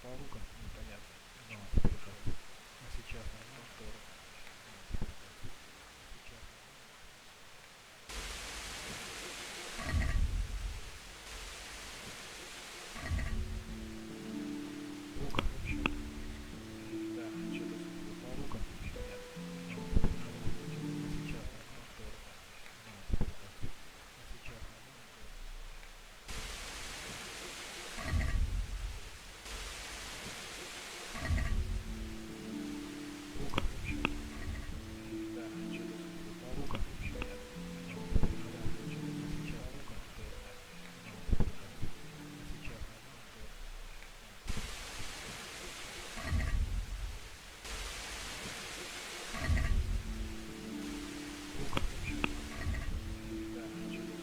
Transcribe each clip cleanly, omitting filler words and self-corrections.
звука непонятно. Но а сейчас нажму повтор. Сейчас звука вообще. Да, что-то звука вообще нет. Но сейчас нажму повтор. А сейчас нажму повтор. Звука вообще. Да, что-то звука вообще нет. Но сейчас звука повтор. А сейчас нажму повтор. Звука вообще. Да, что-то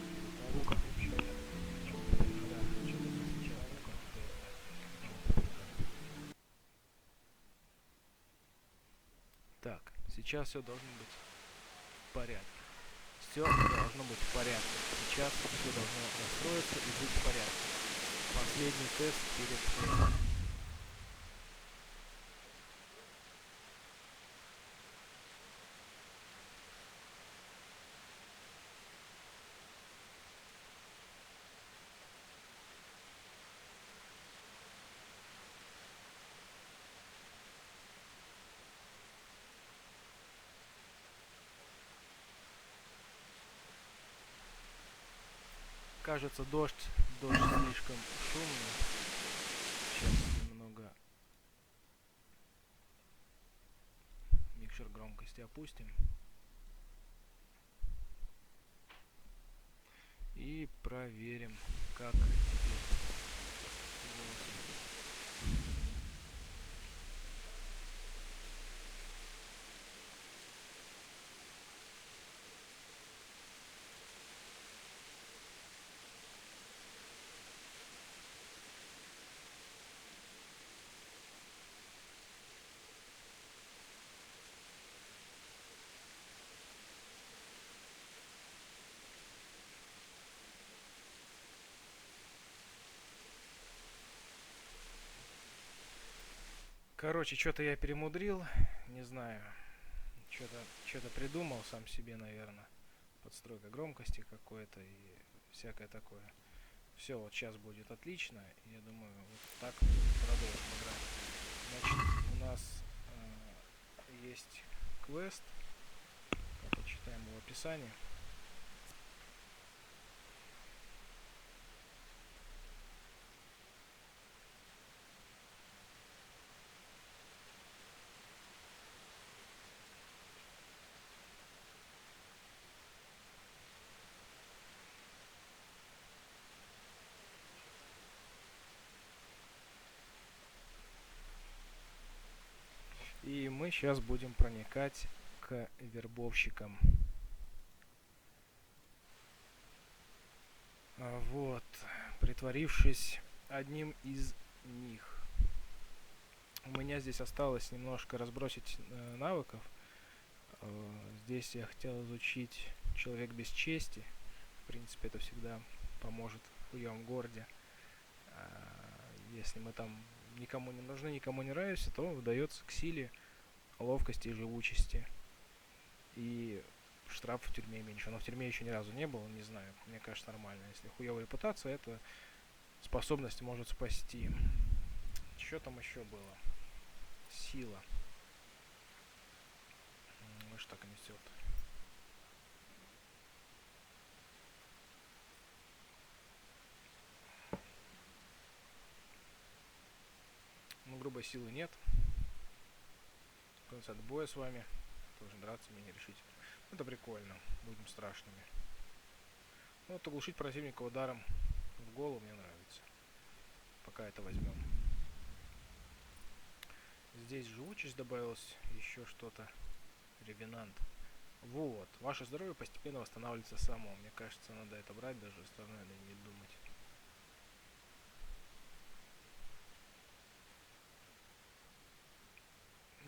звука вообще нет. Да, что-то сейчас звука повтор. Так, сейчас все должно быть в порядке. Все должно быть в порядке. Сейчас все должно настроиться и быть в порядке. Последний тест перед тестом. Кажется, дождь слишком шумный. Сейчас немного микшер громкости опустим. И проверим, как теперь голос. Короче, что-то я перемудрил, не знаю. Что-то придумал сам себе, наверное. Подстройка громкости какой-то и всякое такое. Все, вот сейчас будет отлично. Я думаю, вот так продолжим играть. Значит, у нас есть квест. Почитаем его описание. И мы сейчас будем проникать к вербовщикам. Вот, притворившись одним из них. У меня здесь осталось немножко разбросить навыков. Здесь я хотел изучить человек без чести. В принципе, это всегда поможет в хуевом городе. Если мы там никому не нужны, никому не нравимся, то выдается к силе, ловкости и живучести. И штраф в тюрьме меньше. Но в тюрьме еще ни разу не был, не знаю. Мне кажется, нормально. Если хуевая репутация, эта способность может спасти. Что там еще было? Сила. Мышь так и несет. Ну, грубой силы нет. Конец от боя с вами. Тоже драться мне не решить. Это прикольно. Будем страшными. Ну, вот оглушить противника ударом в голову мне нравится. Пока это возьмем. Здесь живучесть добавилась. Еще что-то. Ревенант. Вот. Ваше здоровье постепенно восстанавливается само. Мне кажется, надо это брать, даже остальное надо не думать.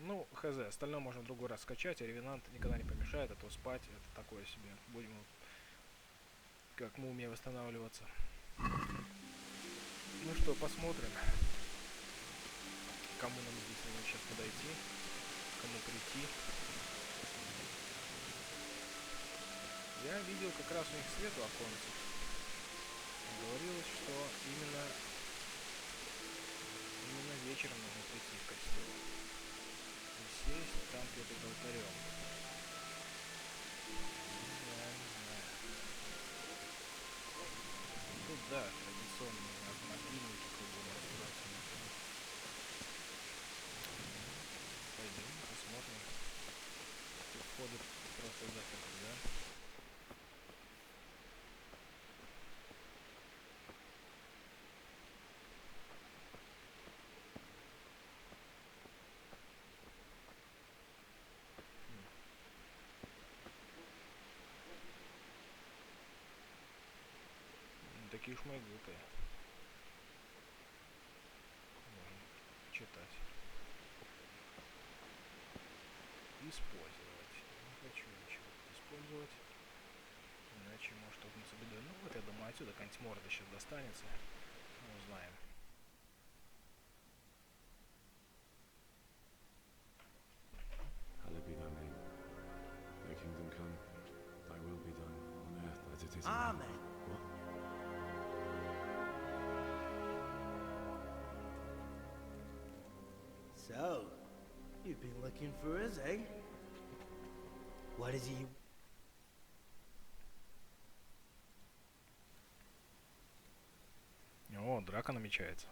Ну, хз, остальное можно в другой раз скачать, а ревенант никогда не помешает, а то спать, это такое себе. Будем как мумия восстанавливаться. Ну что, посмотрим. кому нам здесь надо сейчас подойти, кому прийти. Я видел как раз у них свет у оконца. Говорилось, что именно вечером нужно прийти в костел. И сесть там перед алтарем. Не знаю. Тут да, традиционные могильники кругом разбросаны. Пойдем, посмотрим. Тут входы просто заперты, да? Такие уж мои глупые. Можно читать. Использовать. Не хочу ничего использовать. Иначе может столкнуться бедой. Ну вот я думаю, отсюда какая-нибудь морда сейчас достанется. Мы узнаем. Hallowed be thy name. Thy kingdom come. Thy will be done on earth as it is in Amen. heaven. What? So, you've been looking for us, eh? What is he? О, драка намечается.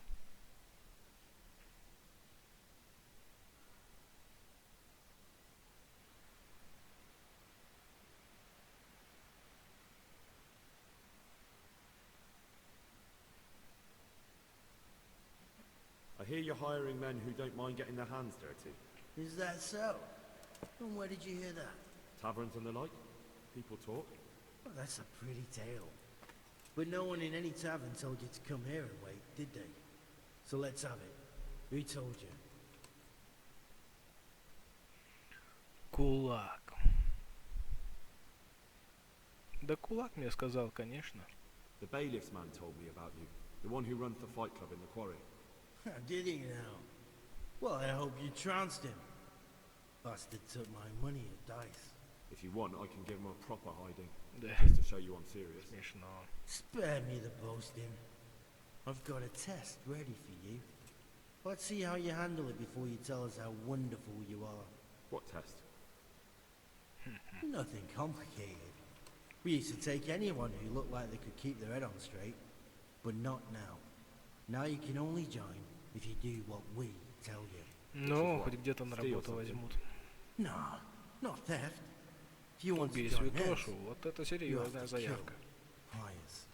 I hear you're hiring men who don't mind getting their hands dirty. Is that so? And where did you hear that? Taverns and the like. People talk. Well, that's a pretty tale. But no one in any tavern told you to come here and wait, did they? So let's have it. Who told you? Кулак. Да кулак мне сказал, конечно. The bailiff's man told me about you. The one who runs the fight club in the quarry. Did he now? Well, I hope you trounced him. Bastard took my money at dice. If you want, I can give him a proper hiding. Да, Just to show you I'm serious. смешно. Spare me the boasting. I've got a test ready for you. Let's see how you handle it before you tell us how wonderful you are. What test? Nothing complicated. We used to take anyone who looked like they could keep their head on straight, but not now. Now you can only join if you do what we tell you. Ну, хоть где-то на работу возьмут. No, not theft. If you want to Убей join us, святошу, вот это you have серьезная to kill заявка. Pious.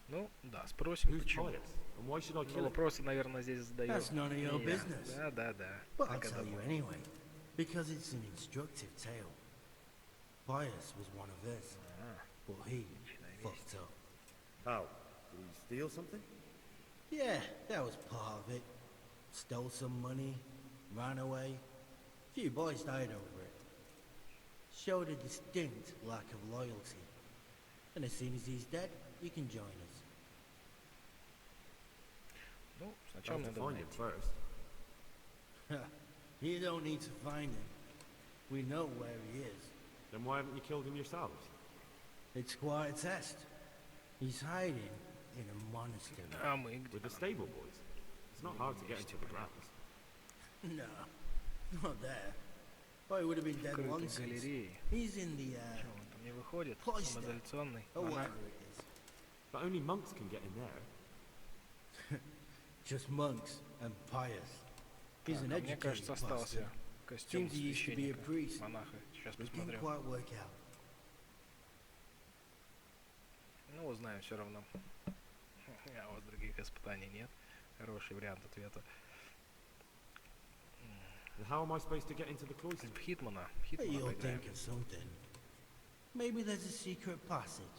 Ну, да, спросим, Who's почему. pious? And why should I Ну, kill him? вопросы, наверное, здесь задаю. That's none of your не я. business. Да. But I'll Так и tell you думал. anyway, because it's an instructive tale. Pious was one of us, А, but he личная весть. fucked up. How? Did he steal something? Yeah, that was part of it. Stole some money, ran away. Few boys died over it. Showed a distinct lack of loyalty. And as soon as he's dead, you can join us. Ну, сначала Have to надо find him найти. first. You don't need to find him. We know where he is. Then why haven't you killed him yourselves? It's quite a test. He's hiding in a monastery. А мы где? With the stable boys? It's not hard to get into the grounds. No, not there. Oh, he would have been dead Открытой long since. галереи. He's in the, Чё, он там не выходит? Cloister. Самоизоляционный or монах. whatever it is. But only monks can get in there. Just monks and pious. He's Так, an а мне educated кажется, остался bastard. костюм Seems he used to be a священника, priest. монаха. Сейчас We didn't посмотрю. quite work out. Ну, узнаем все равно. А у вас других испытаний нет. Хороший вариант ответа. And how am I supposed to get into the cloister? В Хитмана. Hey, Хитмана you'll поиграем. think of something. Maybe there's a secret passage.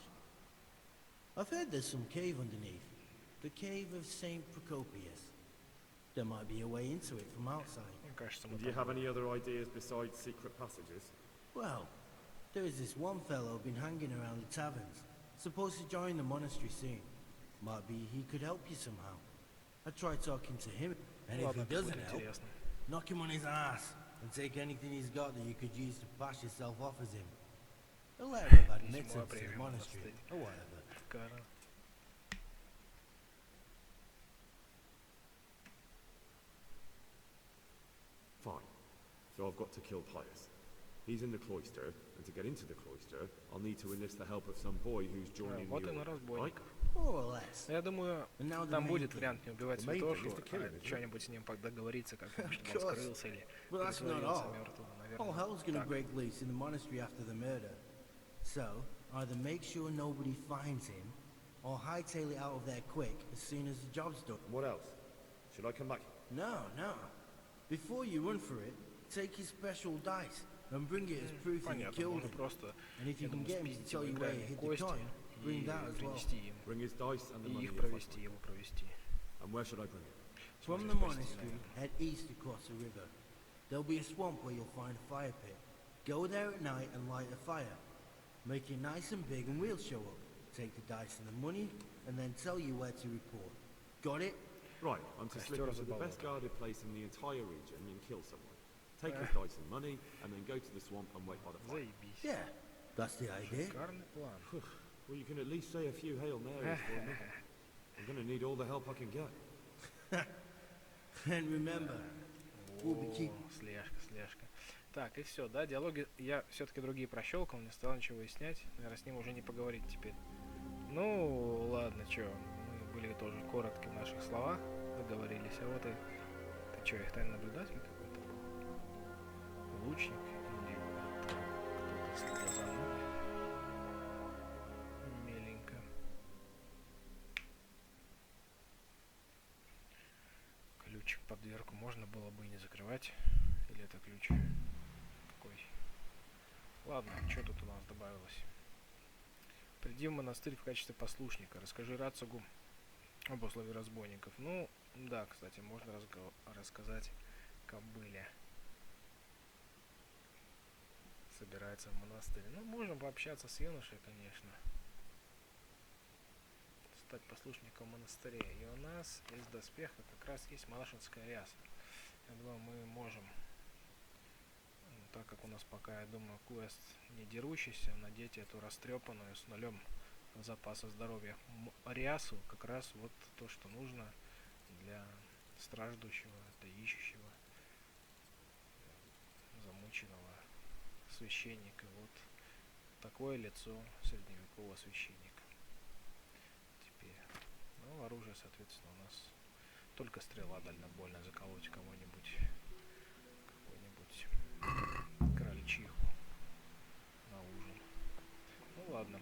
I've heard there's some cave underneath. The cave of Saint Procopius. There might be a way into it from outside. Мне кажется, мы And do you там... have any other ideas besides secret passages? Well, there is this one fellow been hanging around the taverns. Supposed to join the monastery soon. Might be he could help you somehow. I try talking to him, and if Ладно, he это будет doesn't help, интересно. knock him on his ass and take anything he's got that you could use to pass yourself off as him. A letter of Письмо о admittance to the приеме в monastery, монастырь. or whatever. Кара. Fine. So I've got to kill Pius. He's in the cloister, and to get into the cloister, I'll need to enlist the help of some boy who's joining Вот the и на order, right? разбойников. More or less. Я думаю, And now the там main будет thing. вариант не убивать The main thing is святошу, to kill him, а isn't it? что-нибудь с ним договориться, как чтобы Of он course. скрылся или But that's not притворился all. мертвым, All наверное. hell's gonna Так. break loose in the monastery after the murder. So, either make sure nobody finds him, or hightail it out of there quick as soon as the job's done. And what else? Should I come back? No, no. Before you run for it, take his special dice and bring it as proof that you Понятно, killed можно him. просто, And if я you can думаю, get him to спиздить tell его you where you игральные hid the кости coin, bring и that as well. принести им. Bring his dice and the И money их if I find провести, его провести. it. And where should I bring it? В From смысле, the спасти, monastery, наверное. head east across the river. There'll be a swamp where you'll find a fire pit. Go there at night and light a fire. Make it nice and big and we'll show up. Take the dice and the money, and then tell you where to report. Got it? Right, I'm to slip Костер into the за best болотом. guarded place in the entire region and kill someone. Take his Эх. dice and money, and then go to the swamp and wait by the fire. Заебись. Yeah, that's the idea. Шикарный план. Well, you can at least say a few Hail Marys for me. I'm gonna need all the help I can get. And remember, we'll be keep. О, слежка, слежка. Так, и все, да, диалоги я все-таки другие прощелкал, не стал ничего выяснять. Наверное, с ним уже не поговорить теперь. Ну, ладно, чё, мы были тоже коротки в наших словах, договорились. А вот и... Ты чё, их тайный наблюдатель какой-то был? Лучник? Или это кто-то следил за мной? Миленько. Ключик под дверку можно было бы и не закрывать. Или это ключ какой? Ладно, что тут у нас добавилось? Приди в монастырь в качестве послушника. Расскажи Рацугу об условии разбойников. Ну, да, кстати, можно рассказать кобыле. Собирается в монастырь. Ну, можно пообщаться с юношей, конечно. Стать послушником в монастыре. И у нас из доспеха как раз есть монашеская ряса. Я думаю, мы можем, так как у нас пока, я думаю, квест не дерущийся, надеть эту растрепанную с нулем запаса здоровья рясу, как раз вот то, что нужно для страждущего, для ищущего, замученного священника. Вот такое лицо средневекового священника. Теперь, ну, оружие, соответственно, у нас только стрела дальнобойно заколоть кого-нибудь, какую-нибудь крольчиху на ужин. Ну ладно.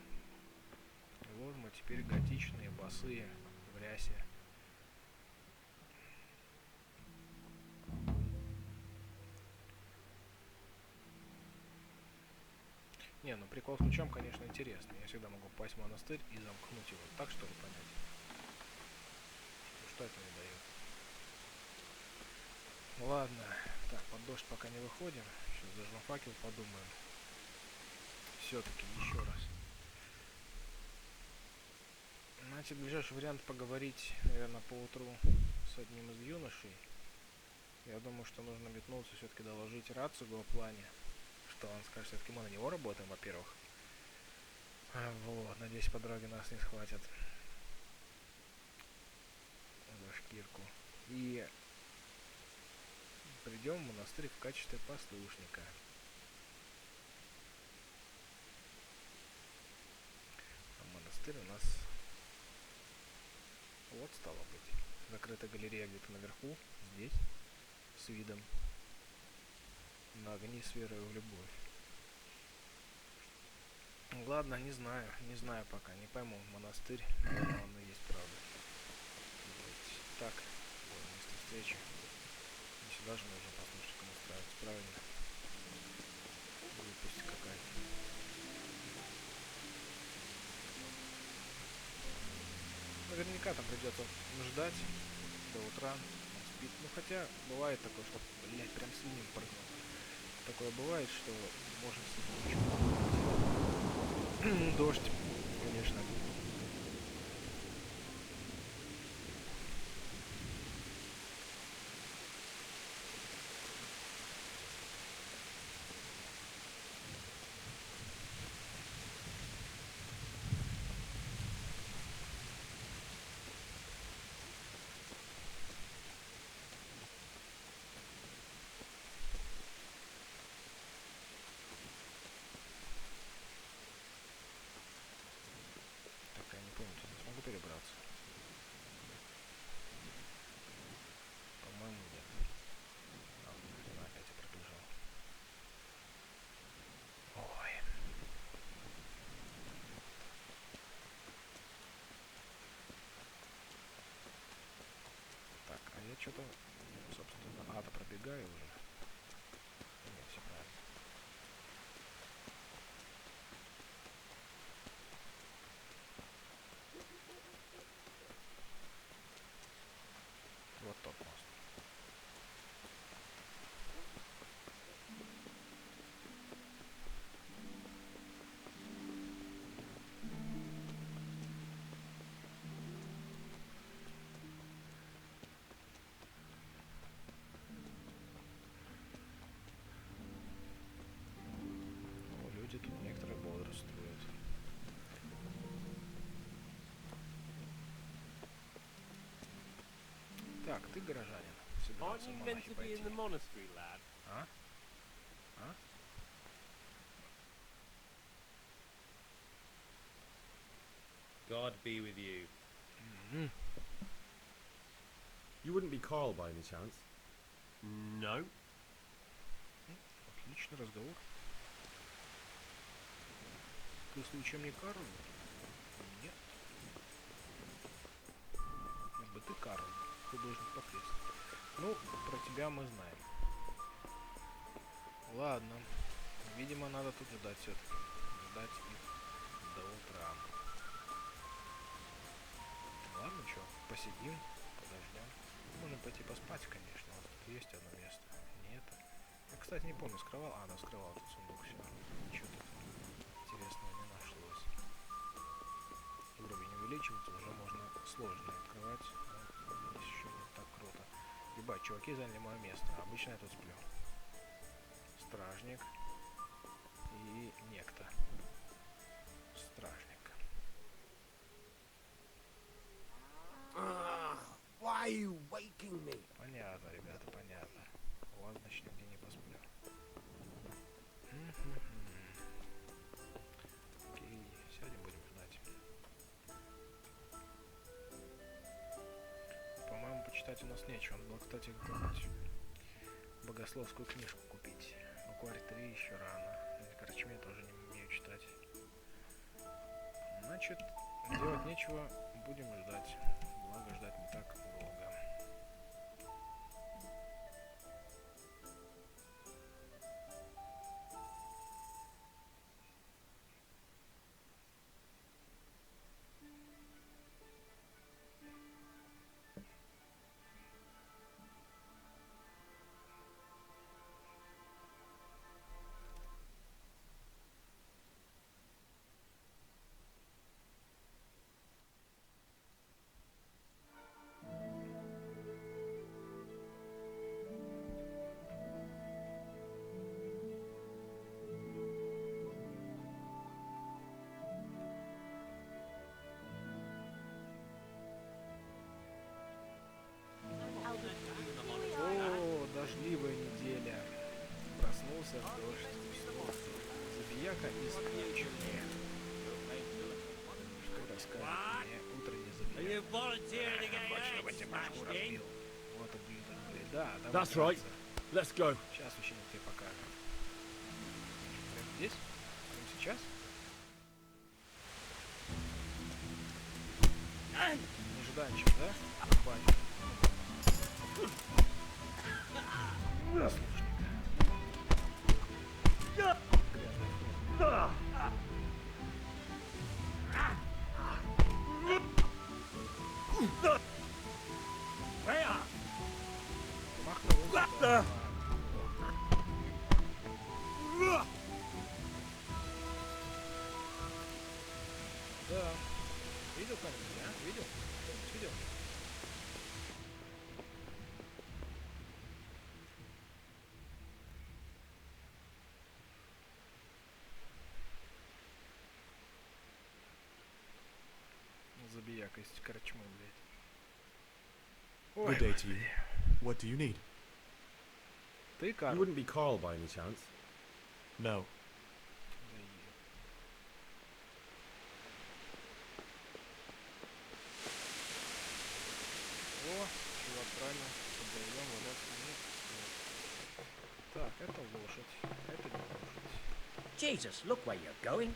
И вот мы теперь готичные, босые, в рясе. Не, ну прикол с ключом, конечно, интересный. Я всегда могу попасть в монастырь и замкнуть его. Так, что ли, понять? Что это мне дает? Ладно. Так, под дождь пока не выходим. Сейчас зажмем факел, подумаем. Все-таки еще раз. Значит, ближайший вариант поговорить, наверное, по утру с одним из юношей. Я думаю, что нужно метнуться, все-таки доложить Рацугу о плане. Что он скажет, все-таки мы на него работаем, во-первых. Вот, надеюсь, по дороге нас не схватят за шкирку. И придем в монастырь в качестве послушника. А монастырь у нас вот стало быть. Закрытая галерея где-то наверху, здесь, с видом на огни с верой в любовь. Ладно, не знаю пока, не пойму, монастырь, наверное, он и есть правда. Так, место встречи. И сюда же нужно послушникам устраиваться, правильно? Глупость какая-то. Наверняка там придется ждать до утра, он спит. Ну хотя бывает такое, что, блять, прям с ним прыгнул. Такое бывает, что можно себе ничего. Дождь, конечно. что-то, собственно, ада пробегаю уже. Нет, все правильно. Вот тот мост. Ну, люди тут некоторые бодрствуют. Так, ты горожанин. Aren't Собирался you в meant монахи to be пойти. in the monastery, lad? А? А? God be with you. Мгм. You wouldn't be Carl by any chance? No. Отличный разговор. Ты случаем не Карл? Нет. Либо ты Карл, художник по фреске. Ну, про тебя мы знаем. Ладно. Видимо, надо тут ждать все-таки. Ждать их до утра. Ладно, что, посидим, подождем. Можно пойти поспать, конечно. Вот тут есть одно место. Нет. Я, кстати, не помню, скрывал. А, да, скрывал этот сундук, все. Ничего тут интересного не нашлось. Уровень увеличивается, уже можно сложно открывать. Но здесь еще не так круто. Ебать, чуваки заняли мое место. Обычно я тут сплю. Стражник и некто. Стражник. Why are you waking me? Понятно, ребята, понятно. У вас, значит, нигде не посплю. Окей, сядем, будем ждать. По-моему, почитать у нас нечего. Надо было, кстати, какую-нибудь богословскую книжку купить. Букварь 3 еще рано. Короче, мне тоже не умею читать. Значит, делать нечего, будем ждать. Благо, ждать не так долго. О, дождливая неделя. Проснулся в дождь. Уснул. Забияка из Ключевни. Что расскажет мне утренний забияка? Хочешь, чтобы тебе башку разбил? Вот ублюдок, блин. Да, давай. That's right. Let's go. Сейчас ученик тебе покажет. Прямо здесь? Прямо сейчас? Нежданчик, да? Хватит. Заслужник. Махнул. Да. Да. Видел кто-нибудь, а? Видел? Кто-нибудь видел? Забияка из корчмы, блядь. Ой, Good day to you. What do you need? ты, You Карл? wouldn't be Carl by any chance? No. Да и- О, чувак, правильно. Подаем вот это. Так, это лошадь. Это не лошадь. Jesus, look where you're going.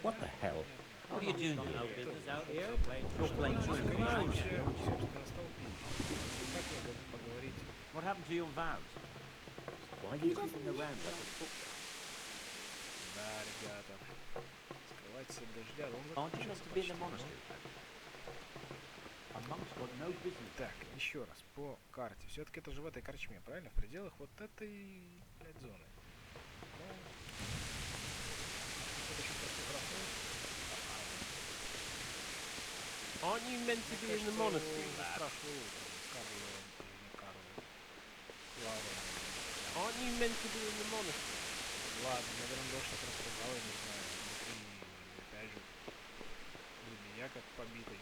Да, What the hell? What are you doing No here? business out here. You're playing понятно. truant. Собственно, столпить. Как я поговорил happened to your vows? Why are you sitting around like a fool? Да, ребята. Скрывайтесь от дождя. Он Aren't you meant закончился to be in the почти, ну. monastery? A monk's got no business. Так, еще раз по карте. Все-таки это же в этой корчме, правильно? В пределах вот этой, блядь, зоны. Ну, тут еще просто проходит. Aren't you meant to be in the monastery, lad? Спрашиваю Карла или не Карла. Ладно. Aren't you meant to be in the monastery? Ладно, наверное, дождь так рассказал, я не знаю. И опять же, я как побитый,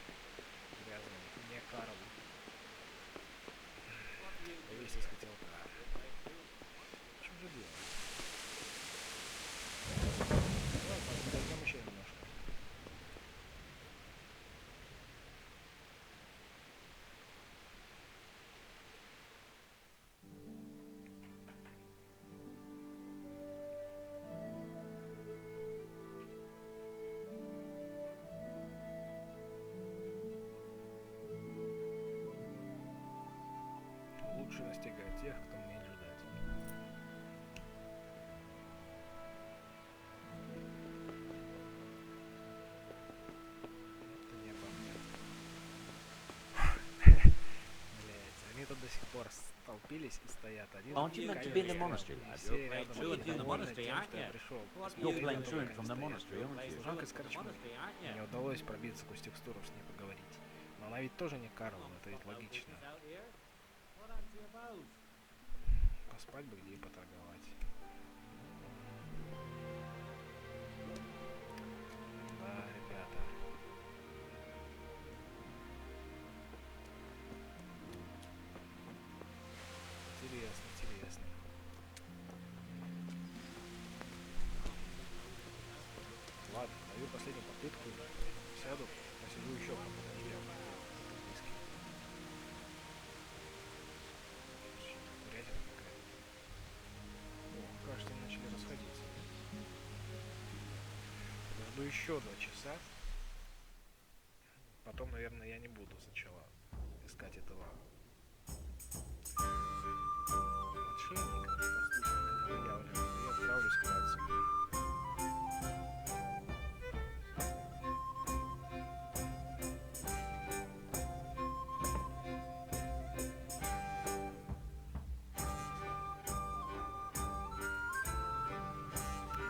грязный, не Карл. Повесить с котелка. В чем же дело? Ладно, подождем еще немножко. Лучше настигать тех, кто умеет ждать. Это не обо мне. Блять, они тут до сих пор столпились и стоят. Один Aren't you meant to be in the monastery, lad? все рядом, You're они in the довольны monastery, тем, aren't что я you? пришел. You're playing truant from the monastery, aren't you? Служанка из корчмы. Мне удалось пробиться сквозь текстуру с ней поговорить. Но она ведь тоже не Карл, это ведь логично. Поспать бы где и поторговать. Да, ребята. Интересно, интересно. Ладно, даю последнюю попытку. Сяду, посижу еще пока подождем. Виски. Курятина какая-то. О, кажется, они начали расходиться. Жду еще 2 часа. Потом, наверное, я не буду сначала искать этого отшельника, послушника новоявленного, и отправлюсь к рации.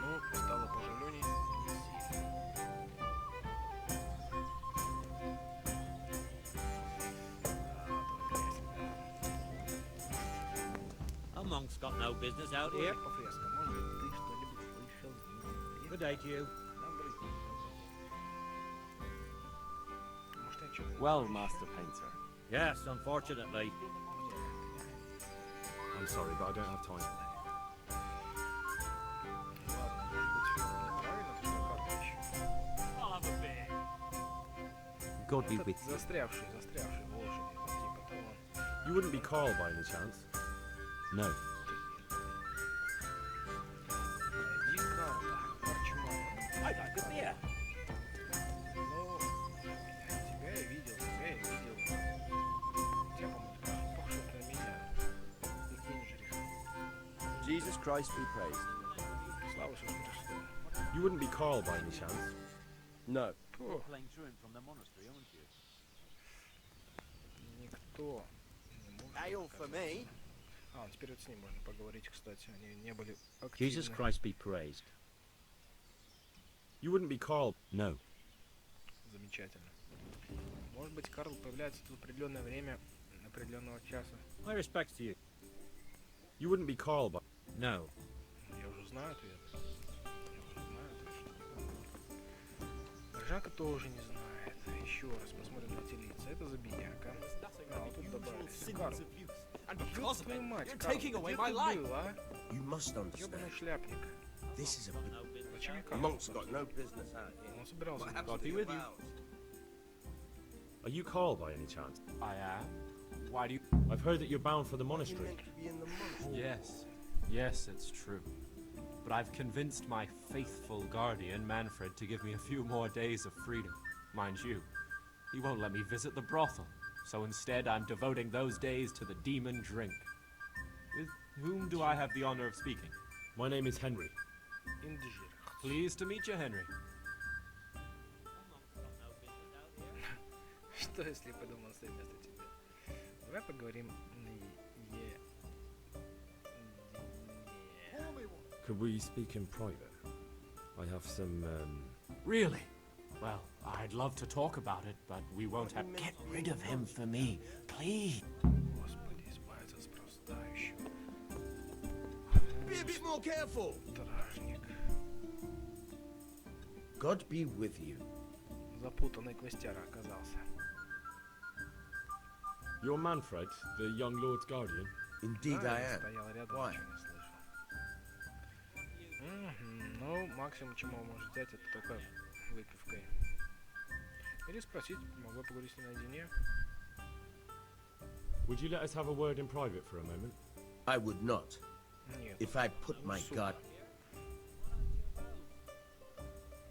Ну, стало пожаленей не сильно. A monk's got no business out here. По-фреска, может быть, ты что-нибудь слышал? Good day to you. Добрый день. Может, я что-то... Well, Master Painter, Yes, unfortunately. I'm sorry, but I don't have time. Ладно, может быть, неправильно, что карта ищу. God be Этот with you. застрявший в лошади, типа того. You wouldn't be Carl by any chance? No. Найди карта, корчма. I like a beer. Ну, тебя я видел. Тебя, по-моему, похож на меня. Нигде не жрешь. Jesus Christ be praised. Слава Иисусу Христу. You wouldn't be Carl by any chance? No. О, Playing truant from the monastery, aren't you? никто не может Ale for me. А, теперь вот с ним можно поговорить, кстати. Они не были активны. Jesus Christ be praised. You wouldn't be Carl? No. Замечательно. Может быть, Карл появляется в определенное время, определенного часа. My respects to you. You wouldn't be Carl by... No. Я уже знаю ответ. Ржака тоже не знает. Еще раз посмотрим на эти лица. Это забияка. А, вот тут добавились. Карл. Ёб твою мать, Карл, где ты был, а? You must Ёбаный understand. шляпник. This is a Зачем я a Карл? monk's got no business out here. Он собирался. What меня happened to убить. your vows? Are you Carl by any chance? I am. Why do you... I've heard that you're bound for the You monastery. meant to be in the monastery. Yes, it's true. But I've convinced my faithful guardian, Manfred, to give me a few more days of freedom. Mind you, he won't let me visit the brothel, so instead I'm devoting those days to the demon drink. With whom do I have the honor of speaking? My name is Henry. Инжир. Pleased to meet you, Henry. Что если я пойду в монастырь вместо тебя? Давай поговорим на Could we speak in private? I have some, Really? Well, I'd love to talk about it, but we won't have... Get rid of him for me, please. Господи, избавиться с простающим. Be a bit more careful. Стражник. God be with you. Запутанный квестяра оказался. You're Manfred, the young lord's guardian? Indeed Да, I я am. стоял рядом, Why? ничего не слышал. Ну, максимум, чему он может взять, это только выпивкой. Или спросить, могу я поговорить с ним наедине? Would you let us have a word in private for a moment? I would not. Нет. If I put my Сука. guard...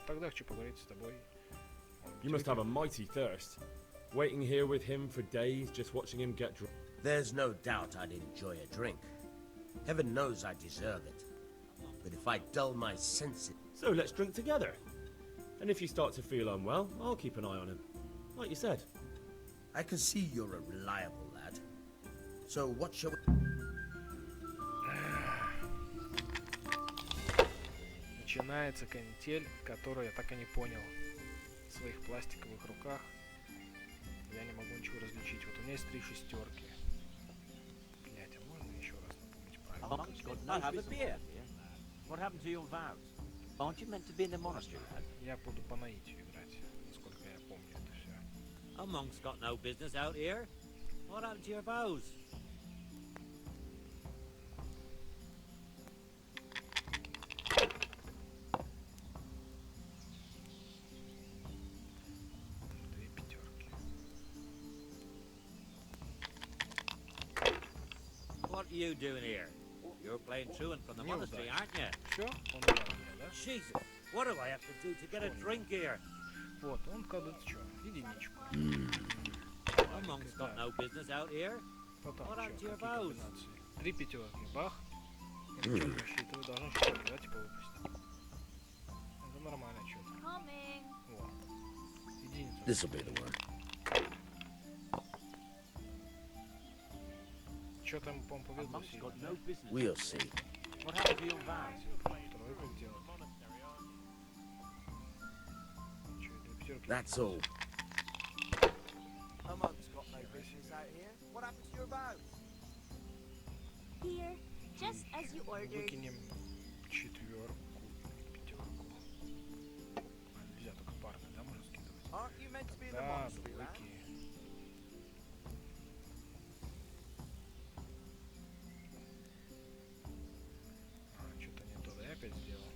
Тогда хочу поговорить с тобой. Может быть, You must have a выпьем? mighty thirst. Waiting here with him for days, just watching him get drunk. There's no doubt I'd enjoy a drink. Heaven knows I deserve it. But if I dull my senses... So let's drink together. And if you start to feel unwell, I'll keep an eye on him. Like you said. I can see you're a reliable lad. So what shall we... Начинается канитель, которую я так и не понял. В своих пластиковых руках я не могу ничего различить. Вот у меня есть 3 шестерки. Блять, а можно еще раз напомнить правила? I'll have a beer. What happened to your vows? Aren't you meant to be in the monastery, lad? Я буду по наитию играть, насколько я помню это все. A monk's got no business out here. What happened to your vows? Две пятерки. What are you doing here? You're playing truant from the monastery, aren't you? Все, он дал мне, да? Jesus, what do I have to do to get a drink here? Вот, он кладет что? Единичку. A monk's got no business out here. Потом What happened to что? your Какие vows? комбинации? 3 пятерки, бах. И на что рассчитываю, должен шестерки, да, типа выпустить. Это нормально что-то. Coming. Вот. Единица. This'll be the one. Что-то ему, по-моему, A повезло monk's сильно, got да? no business. We'll see. What happened to your vows? Тройку сделать. Че, 2 пятерки? That's all. A monk's got no business out here. What happened to your vows? Here, just as you ordered. Выкинем четверку, пятерку. А, нельзя, только парные, да, можно скидывать? Aren't you meant to be in the Да, monastery, lad? двойки. А, что-то не то, да, я опять сделал.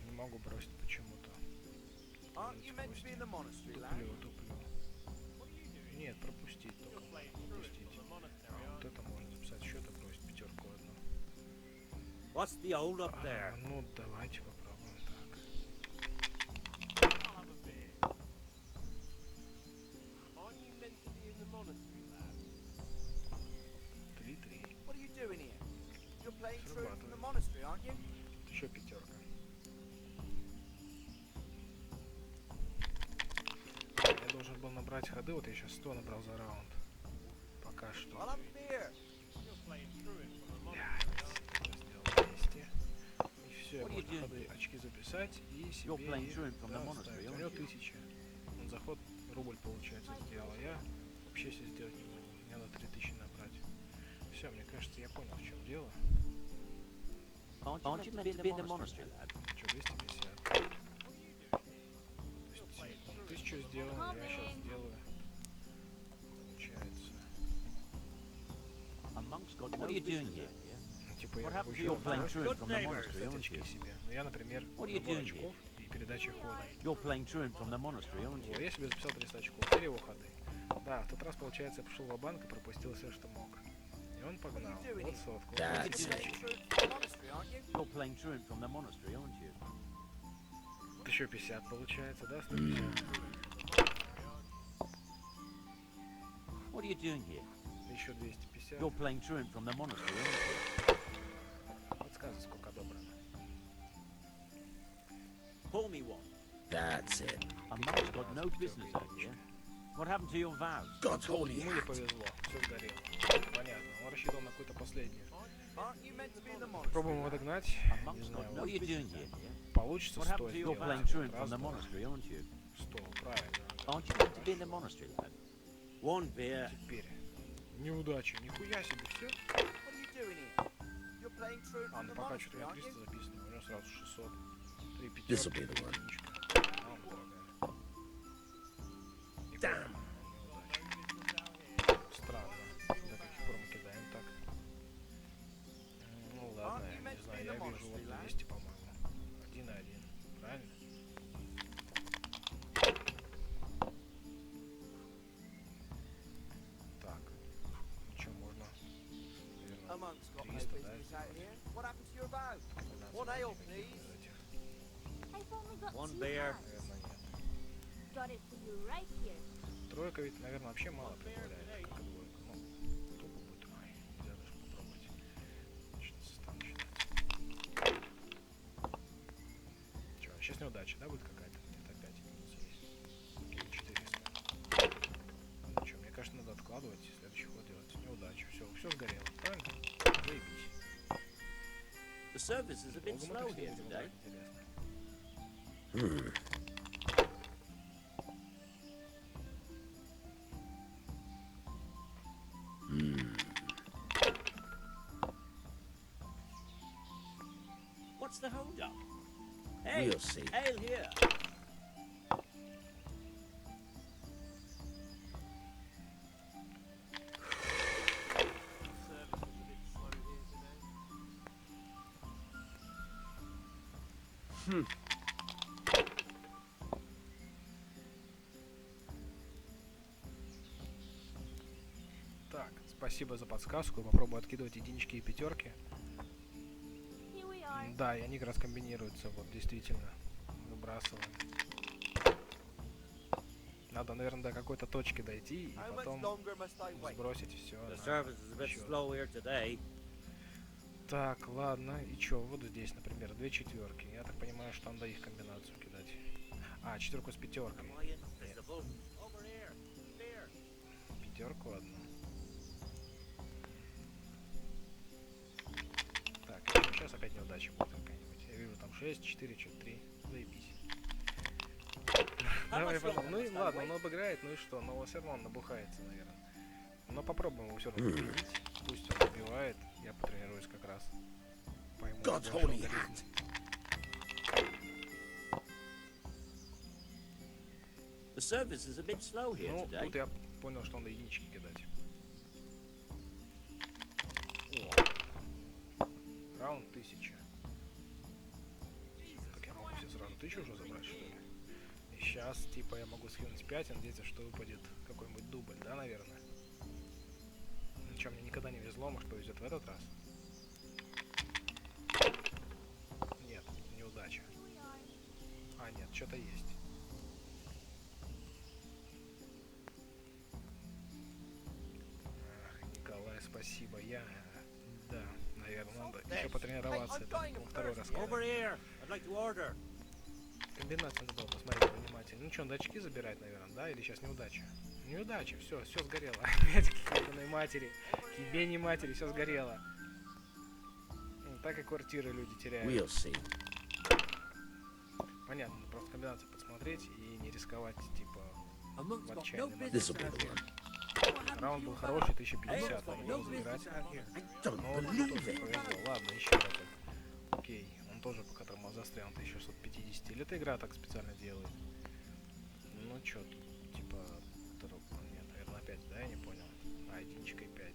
Не могу бросить почему-то. Aren't you meant to be in the monastery, lad? Туплю. Нет, пропустить только. Пропустить. А, вот это можно записать счет и бросить пятерку одну. What's the hold up there? А, ну, давайте попробуем так. Aren't you meant to be in the monastery, lad? 3-3. What are you doing here? You're playing truant from the Срабатывает. monastery, aren't you? Еще пятерка. Я должен был набрать ходы, вот я сейчас 100 набрал за раунд. Пока что. I'll have a beer. You're playing truant from the monastery. Я сделал 200. И все, What are you можно doing ходы here? очки записать и себе You're playing их, truant from the да, monastery, ставить. У aren't него you? 1000. Он заход рубль, получается, сделал, а я вообще себе сделать не могу. Мне надо 3000 набрать. Все, мне кажется, я понял, в чем дело. Aren't you meant to be in the monastery, lad? Что, 250. То есть, он 1000 сделал, я сейчас сделаю. Получается. A monk's got no business out here. Ну, типа я What могу happened to еще your playing бросить, truant from the кстати, monastery, aren't очки you? себе. Ну, я, например, What are you набор doing очков и передача хода. You're playing truant from the monastery, aren't Вот, you? я себе записал 300 очков. Теперь его ходы. Да, в тот раз, получается, я пошел в банк и пропустил все, что мог. И он погнал. Вот сотку. Да. Вот You're 1000. playing truant from the monastery, aren't you? You're playing truant from the monastery, aren't you? Еще 50 получается, да? 150. What are you doing here? Еще 250. You're playing truant from the monastery, aren't you? Подсказывай, сколько отобрано. Pour me one. That's it. A monk's got no business out here. What happened to your vows? God's holy Ему не hand. повезло, все сгорело. Понятно, он рассчитывал на какую-то последнюю. Aren't you meant to be in the monastery? Попробуем его lad? догнать. A Не monk's знаю, got no вот business out here. получится What 100 happened to your сделать. playing Вот truant from раз, the два, monastery, aren't you? 100, правильно. Aren't you meant to be in the monastery, lad? One beer. Теперь. Неудача, нихуя себе, все. What are you doing here? You're playing truant А, from ну the пока что-то monastery, я aren't 300 you? записано, у него сразу 600. 3 This'll пятерки, be the one. единичка. А, он дорогая. И Damn. неудача. Странно. До каких пор мы кидаем так? Ну ладно, я не знаю, я вижу вот 200, по-моему. 1 и 1, правильно? Так, ну что, можно, A наверное, monk's got no 300, да, business out сделать? here. What happened to your vows? 12 One ale, никаких please. из этих. I've only got One 2 beer. hands. Наверное, нет. Got it for you right here. Тройка ведь, наверное, вообще мало прибавляет, как и двойка. Ну, тупо будет. Ай, нельзя даже попробовать. Начнется там начинать. Че, сейчас неудача, да, будет какая-то? Где-то опять единица есть. Или 400. Ну что, мне кажется, надо откладывать, следующий ход делать. Неудачу. Все сгорело, правильно? Заебись. The service is a bit Долго мы slow так here сидим, today. интересно. What's the hold up? Hey, We'll see. ale here. Так, спасибо за подсказку. Попробую откидывать единички и пятерки. Here we are. Да, и они как раз комбинируются, вот, действительно. Выбрасываем. Надо, наверное, до какой-то точки дойти и How much потом longer must I wait? сбросить все. The service is a bit slow here today. Так, ладно, и чё, вот здесь, например, 2 четверки. Я так понимаю, что надо их комбинацию кидать. А, четверку с пятеркой. Am I invisible? Over here. Beer. Пятерку одну. Так, сейчас опять неудача будет какая-нибудь. Я вижу там 6, 4, 3. Заебись. Давай, пожалуйста. Ну и ладно, он обыграет, ну и что? Но все равно он набухается, наверное. Но попробуем его все равно победить. Пусть он убивает. Я потренируюсь как раз. Пойму God's больше holy алгоритм. hand. The service is a bit slow here Ну, today. тут я понял, что надо единички кидать. О. Раунд 1000. Так я могу все сразу 1000 уже забрать, что ли? И сейчас, типа, я могу скинуть 5 и надеяться, что выпадет какой-нибудь дубль, да, наверное? Ну что, мне никогда не везло, может повезет в этот раз? Нет, неудача. А, нет, что-то есть. Ах, Николай, спасибо. Да, наверное, надо еще потренироваться. Это второй раз. Over here. I'd like to order. Комбинацию надо было посмотреть внимательно. Ну что, надо очки забирать, наверное, да? Или сейчас неудача? Неудача, все сгорело. Опять к ебаной матери. К ебени матери, все сгорело. Так и квартиры люди теряют. We'll see. Понятно, надо просто комбинацию посмотреть и не рисковать, типа, A monk's в got no отчаянном. This'll business be out the here. one. Раунд был хороший, 1050, Hey, надо no было забирать. business out here. I don't Но он believe тоже it. повезло. Ладно, еще разок. Окей, он тоже пока тормоз застрял на 1650. Или эта игра так специально делает? Ну чё, тут, типа, нет, наверное, опять, да, я не понял. А, единичка и 5.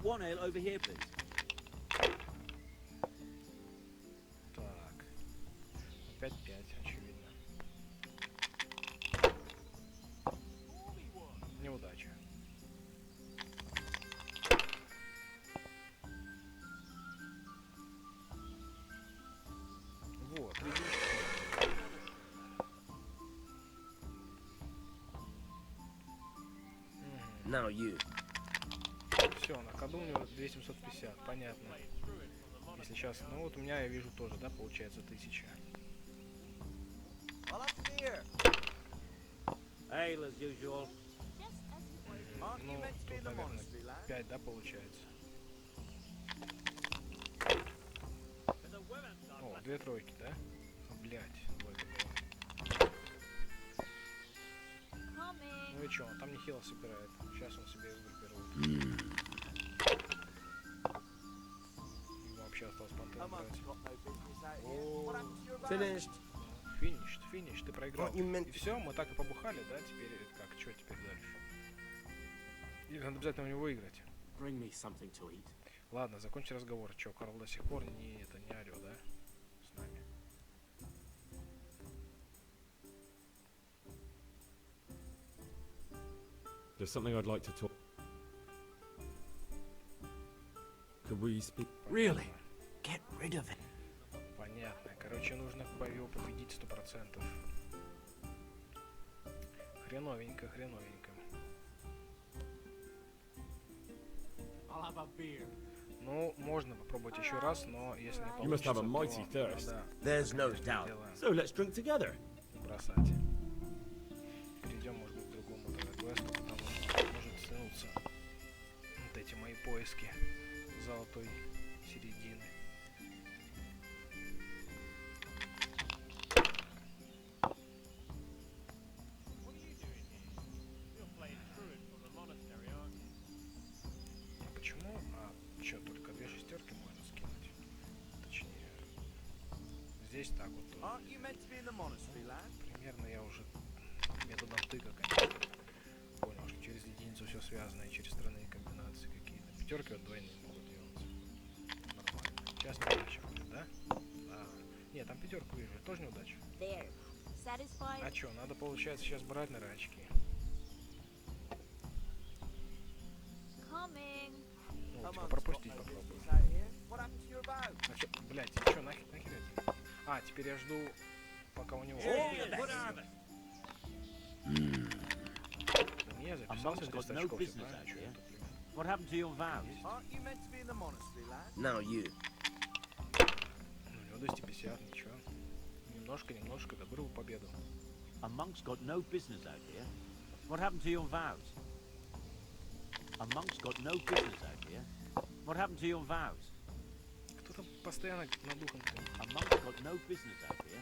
One ale over here, please. Так. Опять 5, очевидно. Неудача. Вот, единичка. Now you. Все, на ходу у него 2750, понятно. Если сейчас, ну вот у меня, я вижу тоже, да, получается 1000. I'll have beer. Ale as usual. Just as you ordered. Aren't you Ну, meant to be тут, in the наверное, monastery, lad? 5, да, получается. О, 2 тройки, да? Блять, двойка была. Coming. Ну и чё, он там нехило собирает. Сейчас он себе сгруппирует. Ему вообще осталось A пантер брать. monk's got no business out here. What happened to your vows? Finished. Финиш, ты проиграл. What you meant- И все, мы так и побухали, да? Теперь как, что теперь дальше? Или надо обязательно у него выиграть? Bring me something to eat. Ладно, закончи разговор. Чё, Карл до сих пор не орёт, да? С нами. There's something I'd like to talk. Could we speak? Really? Get rid of it. Понятно. Короче, нужно его победить 100%. Хреновенько, хреновенько. I'll have a beer. Ну, можно попробовать еще раз, но если не You must have получится, a mighty то thirst. надо There's no это doubt. дело So let's drink together. бросать. Перейдем, может быть, к другому квесту, потому что может стянуться вот эти мои поиски золотой середины. Почему? Что, только 2 шестерки можно скинуть? Точнее, здесь так вот тоже. Aren't you meant to be in the monastery, lad? Примерно я уже методом тыка, конечно, понял, что через единицу все связано и через странные комбинации какие-то. Пятерки вот двойные могут делаться. Нормально. Сейчас неудача будет, да? Нет, там пятерку вижу, тоже неудача. There. Satisfied? А чё, надо, получается, сейчас брать, наверное, очки. Coming. Ну, A типа monk's got пропустить no попробую. business out here. What happened to your vows? А чё, блядь, и чё, нахер это? Теперь я жду, пока у него... Не, записался 300 очков, все правильно? Чё я тут, блин? What happened to your vows? Aren't you meant to be in the monastery, lad? Now you. Ну, у него 250, ничего. Немножко добыл победу. A monk's got no business out here. What happened to your vows? A monk's got no business out here. What happened to your vows? Кто-то постоянно над духом, A monk's got no business out here.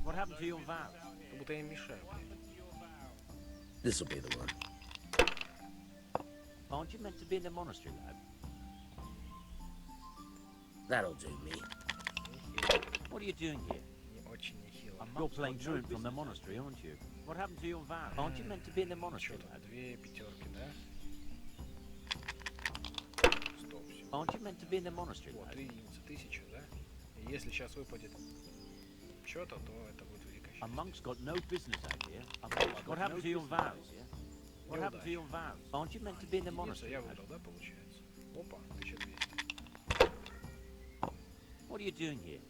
What happened to your vows? как будто я им мешаю, блин. This'll be the one. Aren't you meant to be in the monastery, lad? That'll do me. Нехило, What are you doing here? не очень нехило. You're playing truant from the monastery, aren't you? What happened to your vows? Aren't you meant to be in the Чё monastery, тут, lad? 2 пятерки, да? Стоп, всё. Aren't you meant to be in the monastery, Вот, lad? 3 единицы, 1000, да? И если сейчас выпадет что-то, то это будет великое A счастье. monk's got no business out here. What happened to your vows? What happened to your vows? Aren't you meant to be in the Единица monastery, я lad? выиграл, да, получается? Опа, 1200. What are you doing here?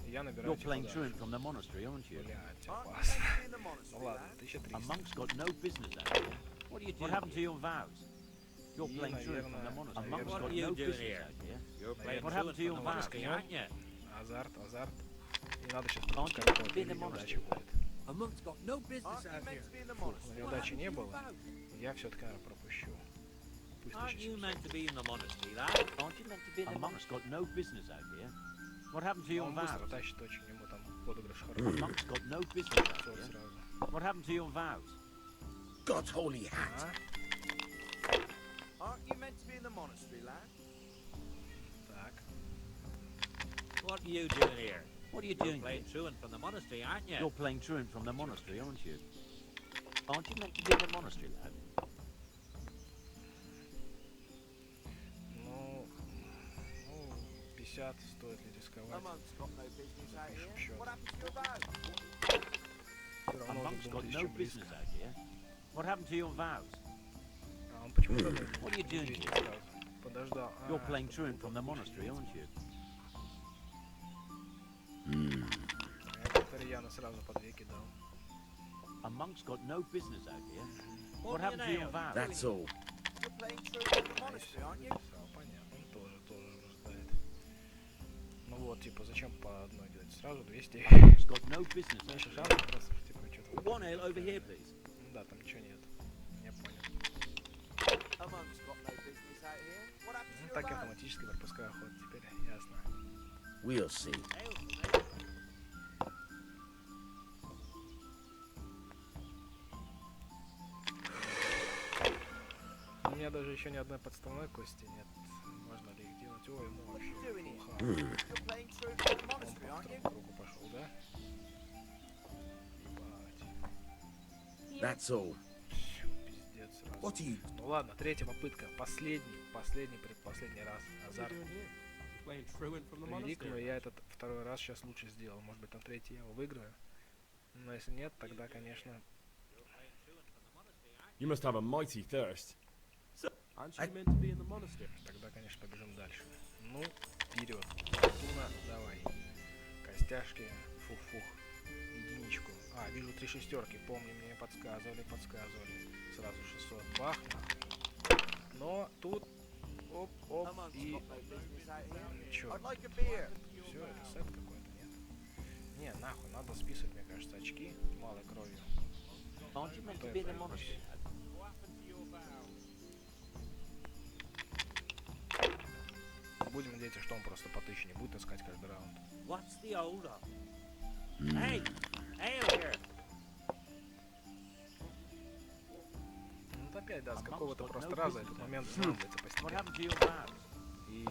Я набираю You're playing типа truant from the monastery, aren't you? Блядь, Aren't you опасно. meant to be in the Ну monastery, ладно, lad? 1300. A monk's got no business out here. What are you doing? What happened to your vows? You're И, playing truant from the наверное, monastery. A monk's What got are no business out here. Наверное, What happened to your vows? Азарт. И надо сейчас Aren't пропускать you ход, meant to be in или the неудача monastery? будет. A monk's got no business out here. Фух, но неудачи не было. Я все-таки, наверное, пропущу. Пусть Aren't you 1700. meant to be in the monastery, lad? Aren't you meant to be in the monastery? A monk's got no business out here. What happened to your Он vows? быстро тащит очень, ему там подыгрыш A хороший. monk's got no business out 500 here. сразу. What happened to your vows? God's holy hat. Aren't you meant to be in the monastery, lad? Так. What are you doing here? What are you doing here? Truant from the monastery, aren't you? You're playing truant from the monastery, aren't you? Aren't you meant to be in the monastery, lad? Ну, 50 стоит ли A рисковать? monk's got no business out Запишем here. счет. What happened to your vows? Все A равно уже monk's был got no 1000 близко. business out here. What happened to your vows? А он почему-то What are you doing 200 here? сразу. Подождал. You're playing truant from the monastery, aren't you? Я как-то рьяно сразу по 2 кидал. A monk's got no business out here. What happened to your vow? That's all. You're playing truant in the monastery, aren't you? Написал, понятно, он тоже нуждает. Ну вот, типа, зачем по одной делать? Сразу 200. It's got no business. Меньше шансов просто, типа, что-то... One ale over here, please. Да, там ничего нет. Я понял. A monk's got no business out here. What happened to Ну, your так я vow? автоматически пропускаю ход, теперь ясно. We'll see. У меня даже еще ни одной подставной кости нет. Можно ли их делать? Ой, ну What are you вообще doing here? плохо. You're playing truant in the Он monastery, по aren't you? второму кругу пошел, да? Ебать. Here. That's all. Всё, пиздец сразу. What are you... Ну ладно, третья попытка. Предпоследний раз. What are Азарт. you doing here? You're playing truant from the Велик, но monastery. я этот второй раз сейчас лучше сделал. Может быть, на третий я его выиграю. Но если нет, тогда, конечно... You must have a mighty thirst. Aren't you meant to be in the monastery? Тогда, конечно, побежим дальше. Ну, вперед. Фортуна, давай. Костяшки, фух-фух. Единичку. А, вижу 3 шестерки. Помню, мне подсказывали. Сразу 600. Бах, нахуй. Но тут... Оп, A monk's и... got no business out here. Чё? I'd like a beer. Все, это сет какой-то, нет? Не, нахуй, надо списывать, мне кажется, очки малой кровью. Aren't you meant to be in the monastery? Будем надеяться, что он просто по 1000 не будет искать каждый раунд. What's the hold up? Hey! Ale here! Ну, вот опять, да, с какого-то просто раза этот момент снижается What постепенно. happened to your vow? И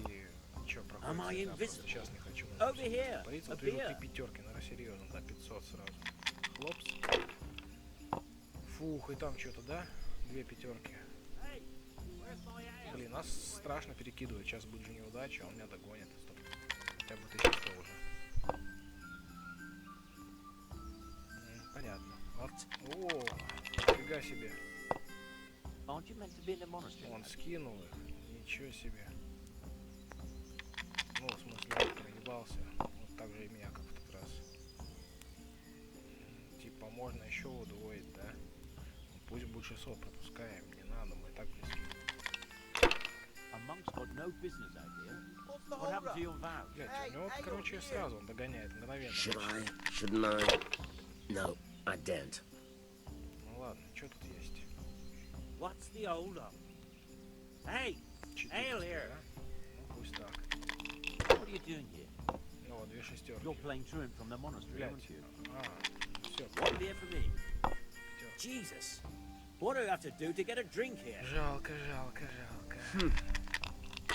ничего, Am I проходит. Просто invisible? сейчас не хочу. Over here, Париться, a вот вижу beer. 3 пятерки, наверное, серьезно, да, 500 сразу. Хлопс. Фух, и там что-то, да? 2 пятерки. Hey! Where's my ale? Блин, нас страшно перекидывает. Сейчас будет же неудача, он меня догонит. Стоп. Хотя бы 1100 уже. Понятно. Вот. О, нифига себе. Aren't you meant to be in the monastery? Он скинул их. Ничего себе. Ну, в смысле, он проебался. Вот так же и меня, как в тот раз. Типа, можно еще удвоить, да? Ну, пусть будет 600, пропускаем. Не надо, мы и так близки. A monk's got no business out here. What's the What hold happened up? to your vow? Блять, Эй, у него, эй, короче, убей! сразу он догоняет, мгновенно. Should I? Shouldn't I? No, I daren't. Ну ладно, что тут есть? What's the hold up? Hey! 400, Ale here. да? Ну, пусть так. What are you doing here? Ну, вот, 2 шестерки. You're playing truant from the monastery, Блять. aren't you? А, все, One beer for me. пятерка. Jesus! What do you have to do to get a drink here? Жалко.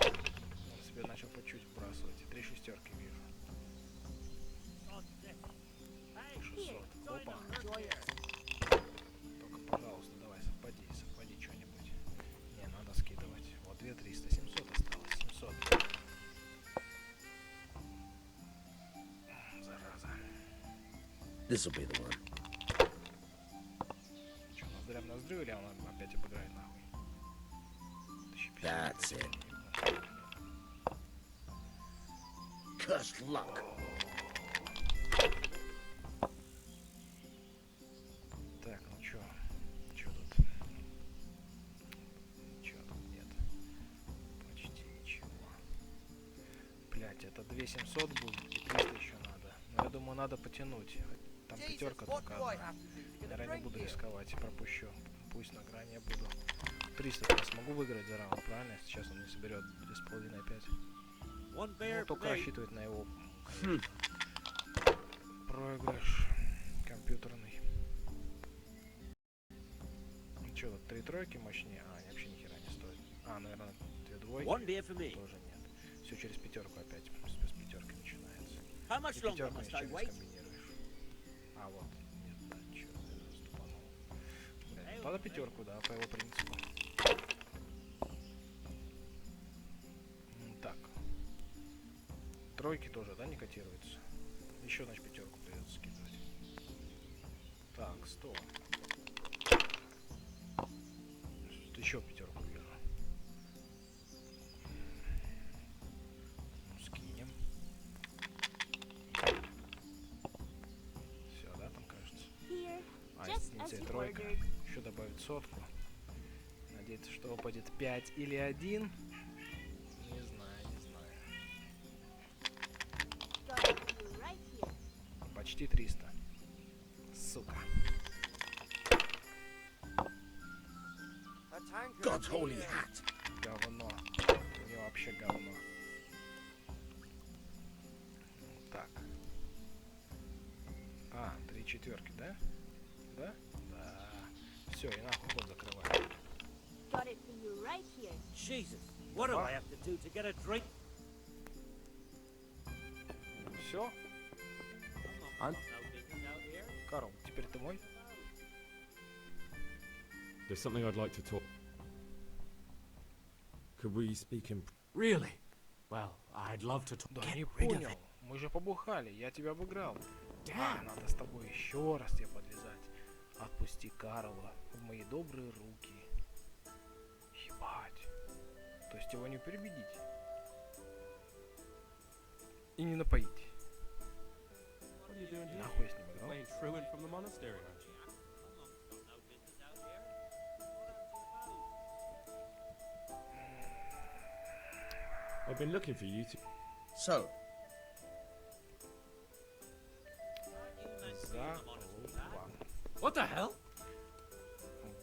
Он себе начал по чуть вбрасывать. 3 шестерки вижу. 600. Опа. Только, пожалуйста, давай, совпади что-нибудь. Не, надо скидывать. Вот 2 300, 700 осталось. 700. Зараза. This'll be the one. Че, ноздря в ноздрю или он опять обыграет нахуй? 1050. That's it. Cursed luck. Так, ну чё тут? Ничего тут нет. Почти ничего. Блять, это 2700 будет и 300 еще надо. Но я думаю, надо потянуть. Там Jesus, пятерка what только do I одна. have to do to get a Наверное, не drink буду here? рисковать, пропущу. Пусть на грани я буду. 300 я смогу выиграть за раунд, правильно? Сейчас он не соберет 2,5 опять. One beer Ну, for только me. рассчитывать на его, конечно, проигрыш компьютерный. Че тут, 3 тройки мощнее? А, они вообще ни хера не стоят. А, наверное, 2 двойки. One beer for me. Тоже нет. Все через пятерку опять. С пятерки начинается. How И much longer пятерку ни must с I чем не wait? скомбинируешь. А, вот. Нет, да, черт, я ступанул. Блядь, надо пятерку, да, по его принципу. Так. Тройки тоже, да, не котируются? Еще, значит, пятерку придется скидывать. Так, 100. Тут еще пятерку вижу. Ну, скинем. Все, да, там кажется. Here, А, just as единица и you тройка. ordered. Еще добавить сотку. что упадет 5 или 1. Не знаю, не знаю. Got it for you right here. Почти 300. Сука. A tanker God's of holy beer. hat! Говно. У него вообще говно. Так. А, 3 четверки, да? Да? Да. Все, и нахуй ход закрываю. Got it for you right here. Jesus, what do I have to do to get a drink? Все? No business out here. Карл, теперь ты мой? There's something I'd like to talk. Could we speak in? Really? Well, I'd love to talk. Да Get не rid of понял. it. Мы же побухали, я тебя обыграл. А, Damn. надо с тобой еще раз тебе подлезать. Отпусти Карла в мои добрые руки. Ебать. То есть его не перебедить. И не напоить. What are you doing here? Нахуй я с ним играл. Playing truant from the monastery, aren't you? Got no business out here. What I've been looking for you to. So, Залупа. What the hell?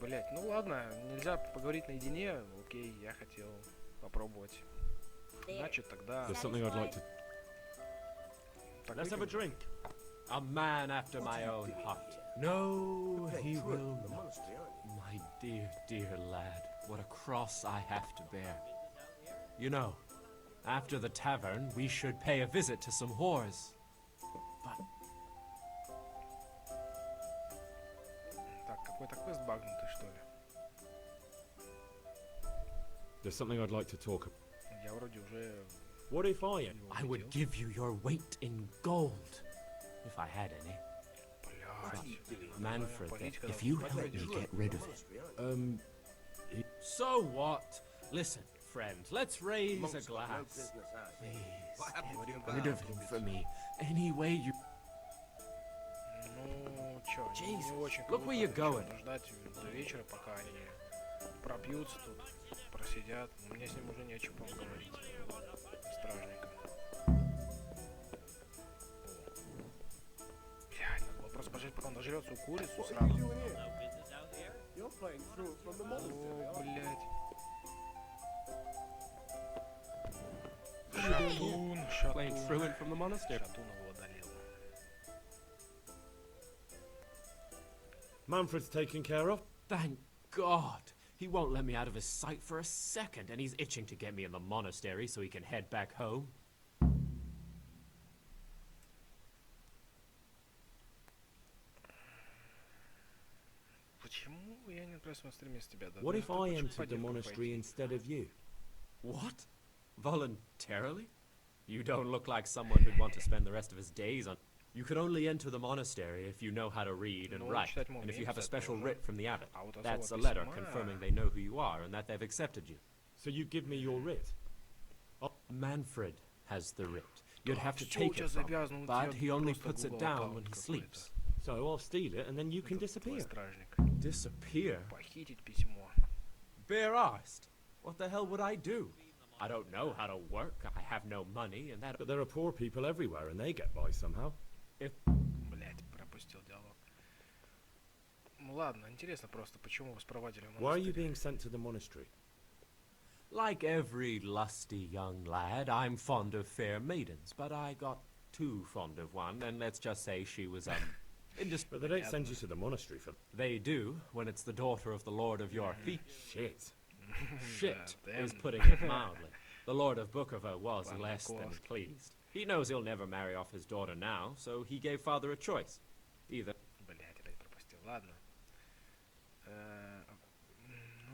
Блять, ну ладно, нельзя поговорить наедине. Окей, я хотел попробовать. There. Значит, тогда... There's something I'd like to. так Let's have a выпьем. drink. A man after my own heart. No, he will the not. monastery, aren't you? My dear, dear lad, what a cross I have to bear. You know, after the tavern, we should pay a visit to some whores. But Так, какой-то квест багнутый, что ли? There's something I'd like to talk about. Я вроде уже... What if I am? его I would увидел. give you your weight in gold, if I had any. Блядь. Manfred, Политика if you должна help me быть. get rid of it. So what? Listen, friend, let's raise a Monk's got no glass. business out here. Please, What happened get to you rid of him for me. Any way you... Ну, чё, не Jesus, очень look where you're going. Нужно ждать до вечера, пока они пропьются тут, просидят. Мне с ним уже не о чем поговорить. Стражника. Блядь, надо было просто пожать, пока он нажрется курицу сразу. business out here. О, блядь. Шатун, Playing шатун. truant from the monastery. Шатун его одолел. Manfred's taken care of. Thank God. He won't let me out of his sight for a second, and he's itching to get me in the monastery so he can head back home. Почему я не отправился на стриме с тебя? Да, What да, if ты I почему entered the поддержку monastery пойти? instead of you? What? Voluntarily? You don't look like someone who'd want to spend the rest of his days on... You could only enter the monastery if you know how to read and Ну, write, читать мы and if умеем, you have a кстати, special тоже. writ from the abbot. А вот That's a особого letter письма- confirming they know who you are and that they've accepted you. So you give me your writ. Manfred has the writ. You'd have to всё у take тебя it from завязано, him, у but тебя he only просто puts it Google down аккаунт when he какой-то. sleeps. So I'll steal it and then you can Этот твой disappear. стражник. Disappear? Похитить письмо. Bare-arsed? What the hell would I do? I don't know how to work, I have no money, and that... But there are poor people everywhere and they get by somehow. Блять, пропустил диалог. Ну ладно, интересно просто, почему вас проводили в Why are you монастырь? being sent to the monastery? Like every lusty young lad, I'm fond of fair maidens, but I got too fond of one, and let's just say she was, But they don't send you to the monastery for They do, when it's the daughter of the lord of your feet. shit. Shit Да, is damn. putting it mildly. The lord of Bukover was Ладно, less than Ковский. pleased. He knows he'll never marry off his daughter now, so he gave father a choice. Either Блять, опять пропустил. Ладно.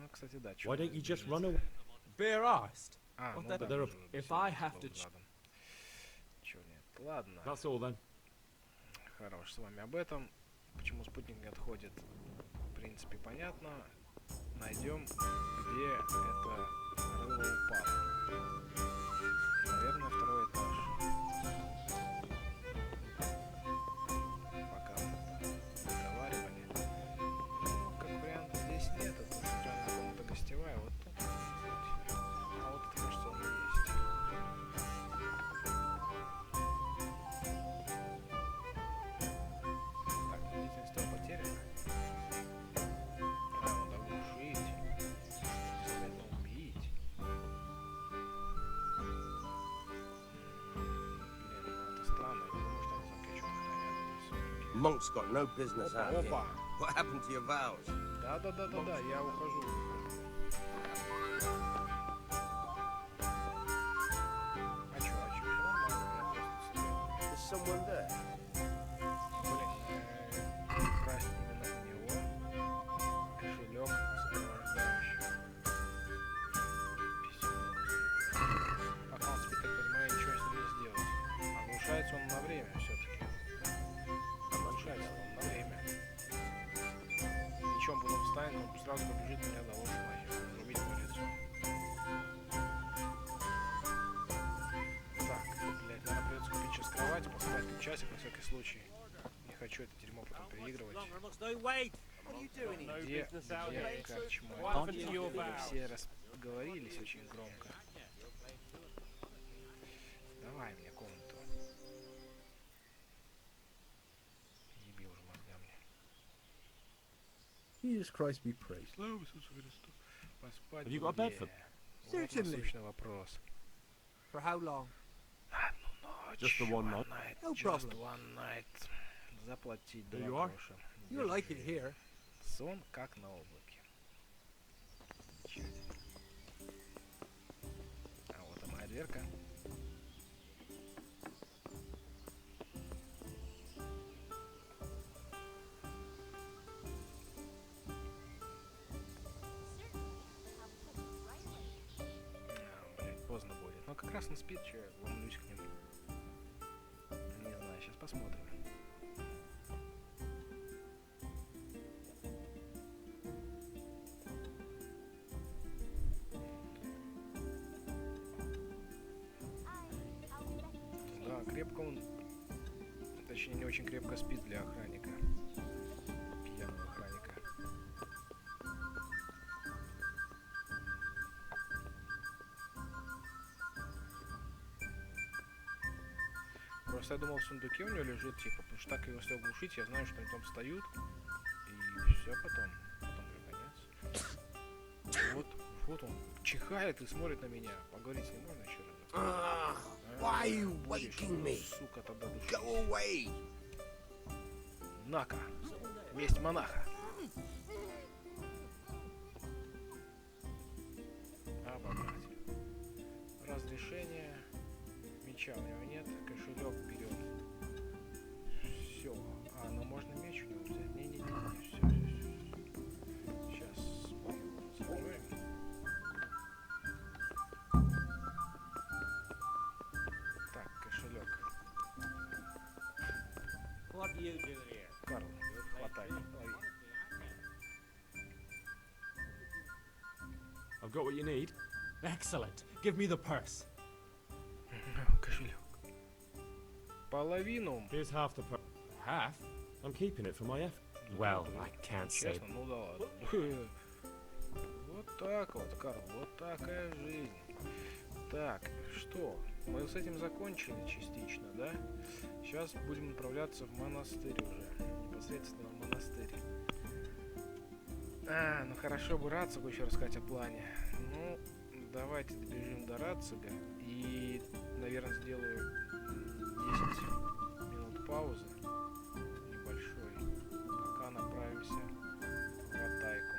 Ну, кстати, да. чё Why мы don't you just здесь? run away? bare-arsed. А, What ну the- да, there are- тоже If всё I здесь have было to ch- задом. Чё нет? Ладно. That's all then. Хорош с вами об этом. Почему спутник не отходит? В принципе, понятно. Найдем, где это рыло упало. Наверное, второй этаж. Пока мы это договаривали. Ну, как вариант, здесь нет. Это центральная комната гостевая. Monk's got no business out here. Опа. What happened to your vows? Да, я ухожу. А чё, всё нормально, я просто стоял. There's someone there. Блин, красть именно у него. Кошелек сопровождающий. Письмо. Пока он спит, так понимаю, ничего с ним не сделать. Оглушается он на время все-таки. Оглушается он на время. Причем потом встанет, он сразу побежит меня до ложь нахер. Убить по лицу. Так, блядь, наверное, придется купить сейчас кровать, поспать тут часик на всякий случай. Не хочу это дерьмо потом переигрывать. Где корчма? Все разговорились очень громко. Давай мне комнату. Еби уже мозгами. Jesus Christ be praised. Слава Иисусу Христу. Поспать. Have you got a bed for? Вот насущный вопрос. For how long? Одну ночь. Just the one night. No Just problem. one night. Заплатить There 2 you are. гроша. You'll like it Держи. here. Сон как на облаке. Замечательно. А вот и моя дверка. Блять, поздно будет. Но как раз он спит, что я ломлюсь к нему. Не знаю, сейчас посмотрим. Да, крепко он, точнее не очень крепко спит для охранника. Пьяного охранника. Просто я думал, в сундуке у него лежит, типа, потому что так его если оглушить, я знаю, что они там встают, и все потом уже конец. Вот он чихает и смотрит на меня. Поговорить с ним можно еще раз? Why are you Будешь, waking me? сука, тогда души. Go away! На-ка, месть монаха. Обобрать. Разрешение. Меча у него нет, кошелек берет. Все. А, ну можно меч у него взять. Не-не-не, все. Сейчас мы его закроем. Так, кошелек. What do you do here? Карл, хватай, лови. I've got what you need. Excellent. Give me the purse. Кошелек. Половину. Here's half the Half? I'm keeping it for my effort. Well, I can't say. Честно, ну да ладно. Вот так вот, Карл, вот такая жизнь. Так, что? Мы с этим закончили частично, да? Сейчас будем направляться в монастырь уже. Непосредственно в монастырь. Ну хорошо бы Рацига еще рассказать о плане. Ну, давайте добежим до Рацига. И, наверное, сделаю 10 минут паузы. Небольшой. Пока направимся в Атайку.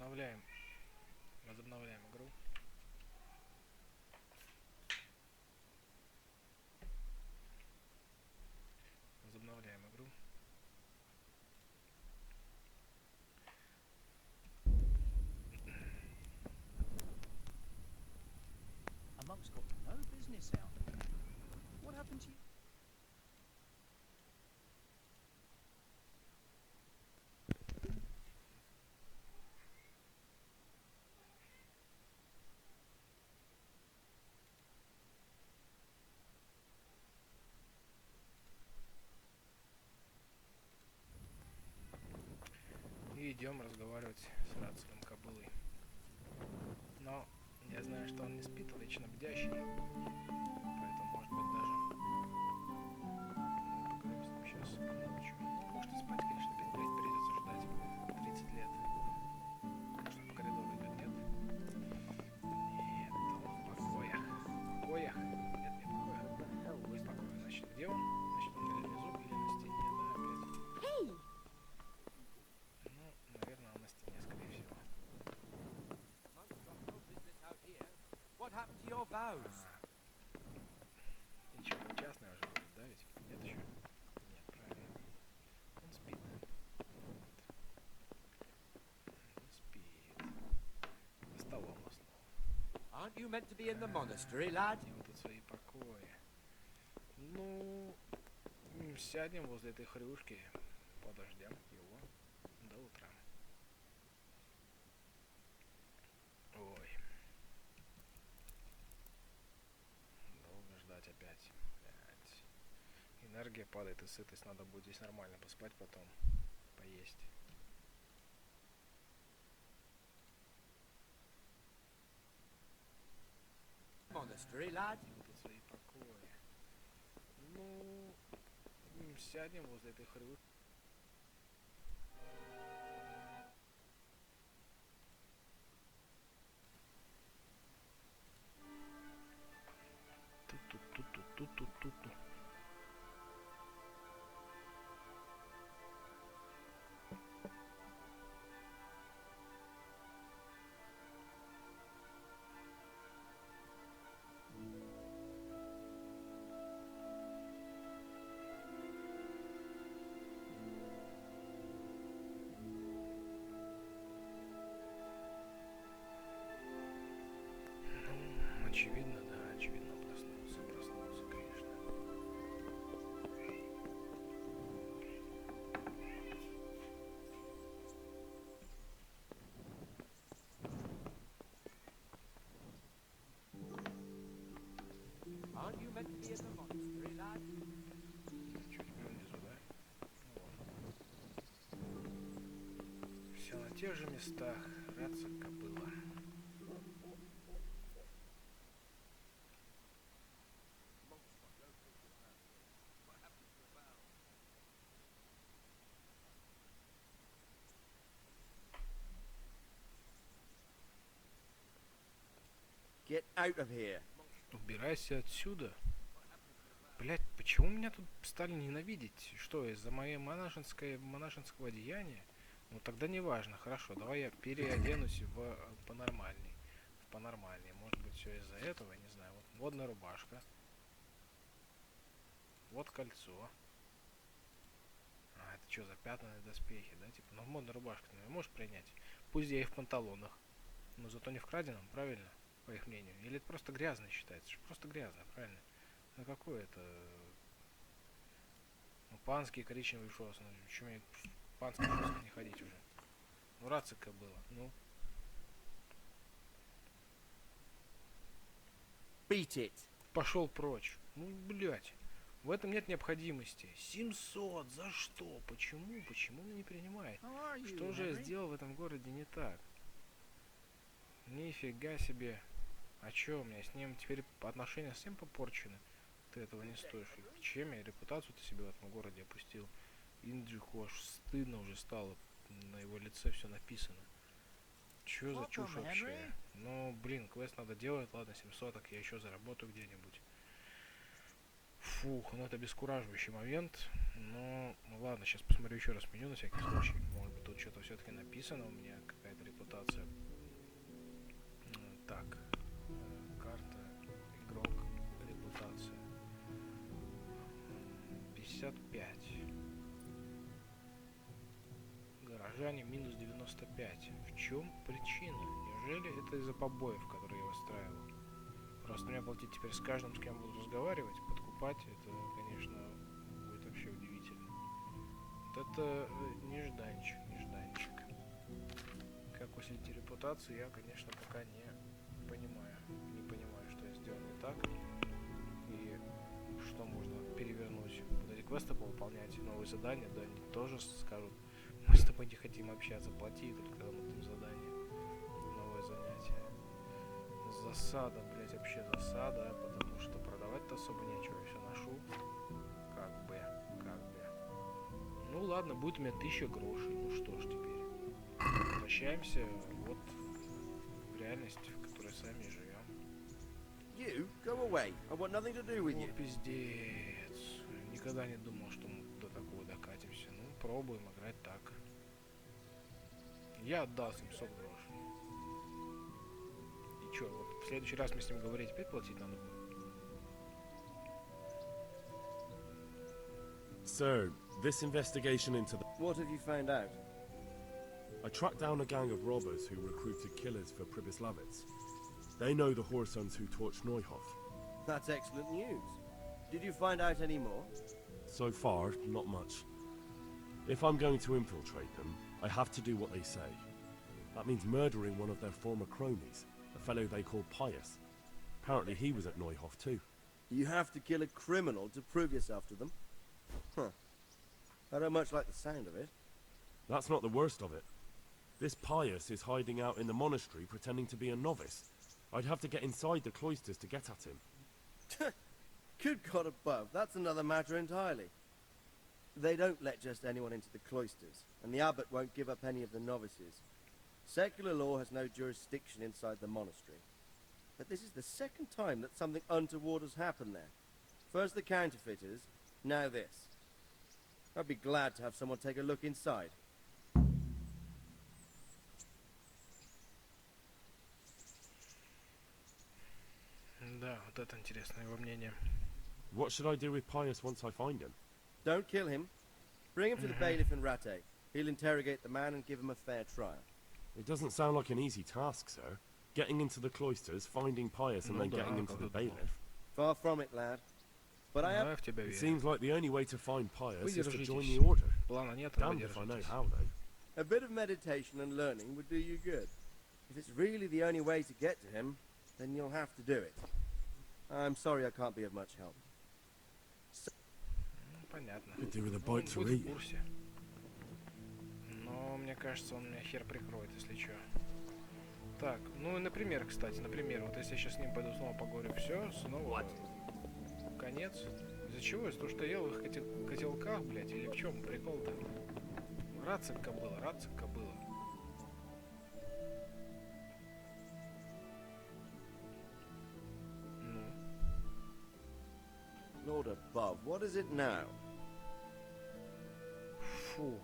Возобновляем. Возобновляем игру. Возобновляем игру. A monk's got no business out here. What happened to you? И идем разговаривать с рыцарем кобылой. Но я знаю, что он не спит, вечно бдящий. Поэтому, может быть, даже поговорим с ним сейчас ночью. Ну, может и спать, конечно, опять, блядь, придется ждать 30 лет. Что по коридору идет, нет? Нет, он в покоях. В покоях? Нет, не в покоях. Пусть покой. Значит, где он? Значит, он или внизу, или на стене, да, опять? Hey! Ну, наверное, он на стене, скорее всего. What happened to your vows? Ничего, частное уже будет, да, ведь? Нет еще? Нет, правильно. Он спит. Вот. Он спит. За столом уснул. Aren't you meant to be in the monastery, lad? Ему тут свои покои. Ну, сядем возле этой хрюшки, подождем его до утра. Ой. Долго ждать опять. Блять. Энергия падает и сытость. Надо будет здесь нормально поспать потом. Поесть. Monastery, lad? Ему тут свои покои. Ну, сядем возле этой хрюшки. Ту-ту-ту-ту-ту-ту-ту. Ну, очевидно, да, очевидно, проснулся, конечно. Aren't you meant to be in the monastery, lad? Чуть внизу, да? Ну вот. Все на тех же местах. Рация кобыла. Get out of here. Убирайся отсюда. Блять, почему меня тут стали ненавидеть? Что, из-за моей монашеского одеяния? Ну тогда не важно, хорошо, давай я переоденусь в понормальный. В понормальный. Может быть, все из-за этого, не знаю. Вот модная рубашка. Вот кольцо. А, это что, запятнанные доспехи, да? Типа, ну модная рубашка ты не можешь принять. Пусть я и в панталонах. Но зато не в краденом, правильно? По их мнению. Или это просто грязно считается? Просто грязно, правильно? Ну какой это? Ну, панский коричневый шос. Ну, почему мне в панских шосах не ходить уже? Ну, рацика было. Ну. Beat it. Пошел прочь. Ну, блять. В этом нет необходимости. 700. За что? Почему? Почему он не принимает? Что же я сделал в этом городе не так? Нифига себе. А чё, у меня с ним теперь отношения совсем попорчены? Ты этого не стоишь. И чем я репутацию ты себе в этом городе опустил? Инджиху аж стыдно уже стало. На его лице все написано. Чё за чушь вообще? Ну, блин, квест надо делать. Ладно, 700, так я еще заработаю где-нибудь. Фух, ну это обескураживающий момент. Но, ну ладно, сейчас посмотрю еще раз меню на всякий случай. Может быть, тут что-то все-таки написано у меня, какая-то репутация. Так, карта, игрок, репутация. 55. Горожане минус 95. В чем причина? Неужели это из-за побоев, которые я устраивал? Просто мне платить теперь с каждым, с кем буду разговаривать, подкупать, это, конечно, будет вообще удивительно. Вот это нежданчик, нежданчик. Как усилить репутацию, я, конечно, пока не понимаю. Не понимаю, что я сделал не так. И что можно перевернуть. Вот эти квесты повыполнять, новые задания, да, они тоже скажут, мы с тобой не хотим общаться, плати только когда мы дадим задание. Новое занятие. Засада, блять, вообще засада, потому что продавать-то особо нечего, я все ношу. Как бы. Ну ладно, будет у меня 1000 грошей, ну что ж теперь. Возвращаемся вот в реальность, в которой сами живем. You go away. I want nothing to do with О, you. пиздец. Никогда не думал, что мы до такого докатимся. Ну, пробуем играть так. Я отдал 700 грошей. И чё, вот в следующий раз мне с ним говорить, опять платить надо будет? Sir, this investigation into the... What have you found out? I tracked down a gang of robbers who recruited killers for Pribyslavitz. They know the whoresons who torched Neuhof. That's excellent news. Did you find out any more? So far, not much. If I'm going to infiltrate them, I have to do what they say. That means murdering one of their former cronies, a fellow they call Pius. Apparently he was at Neuhof too. You have to kill a criminal to prove yourself to them? Huh. I don't much like the sound of it. That's not the worst of it. This Pius is hiding out in the monastery pretending to be a novice. I'd have to get inside the cloisters to get at him. Good God above, that's another matter entirely. They don't let just anyone into the cloisters, and the abbot won't give up any of the novices. Secular law has no jurisdiction inside the monastery. But this is the second time that something untoward has happened there. First the counterfeiters, now this. I'd be glad to have someone take a look inside. Да, вот это интересное его мнение. What should I do with Pius once I find him? Don't kill him. Bring him to the bailiff in Ratte. He'll interrogate the man and give him a fair trial. It doesn't sound like an easy task, sir. Getting into the cloisters, finding Pius, and then getting him to the bailiff. Far from it, lad. But I have... Я в тебя It верю. seems like the only way to find Pius is to join Выдержитесь. the order. Плана нет, но Damned if I know выдержитесь. how, though. A bit of meditation and learning would do you good. If it's really the only way to get to him, then you'll have to do it. I'm sorry I can't be of much help. Ну, понятно. Could do with a Ну, он bite to будет в eat. курсе. Но мне кажется, он меня хер прикроет, если что. Так, ну и например, кстати, например, вот если я сейчас с ним пойду снова поговорю, все, снова конец. Из-за чего? Из-за того, что я ел в их котелках, блядь, или в чем прикол-то? Рацик кобыла, рацик кобыла. Ну, Lord above, what is it now? фу.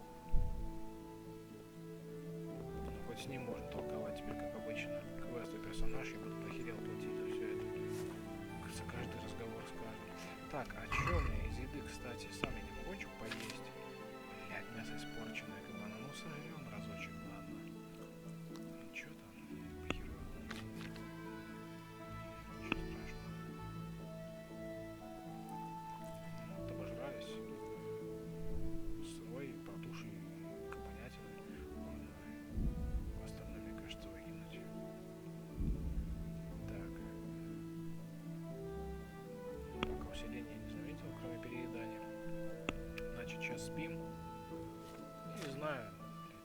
Хоть с ним можно толковать теперь, как обычно. Квесты персонаж, я буду охерел платить за все это. За каждый разговор с каждым. Так, а что у меня из еды, кстати? Сам я не могу ничего поесть. Блядь, мясо испорченное, кабана. Ну, сожрем разочек, ладно. Ну, что там? Похеру. Ничего страшного. Ну, обожрались. Сырой, протуши, кабанятины. Можно остальное, мне кажется, выкинуть. Так. Пока усиления не заметил, кроме переедания. Значит, сейчас спим. Не знаю,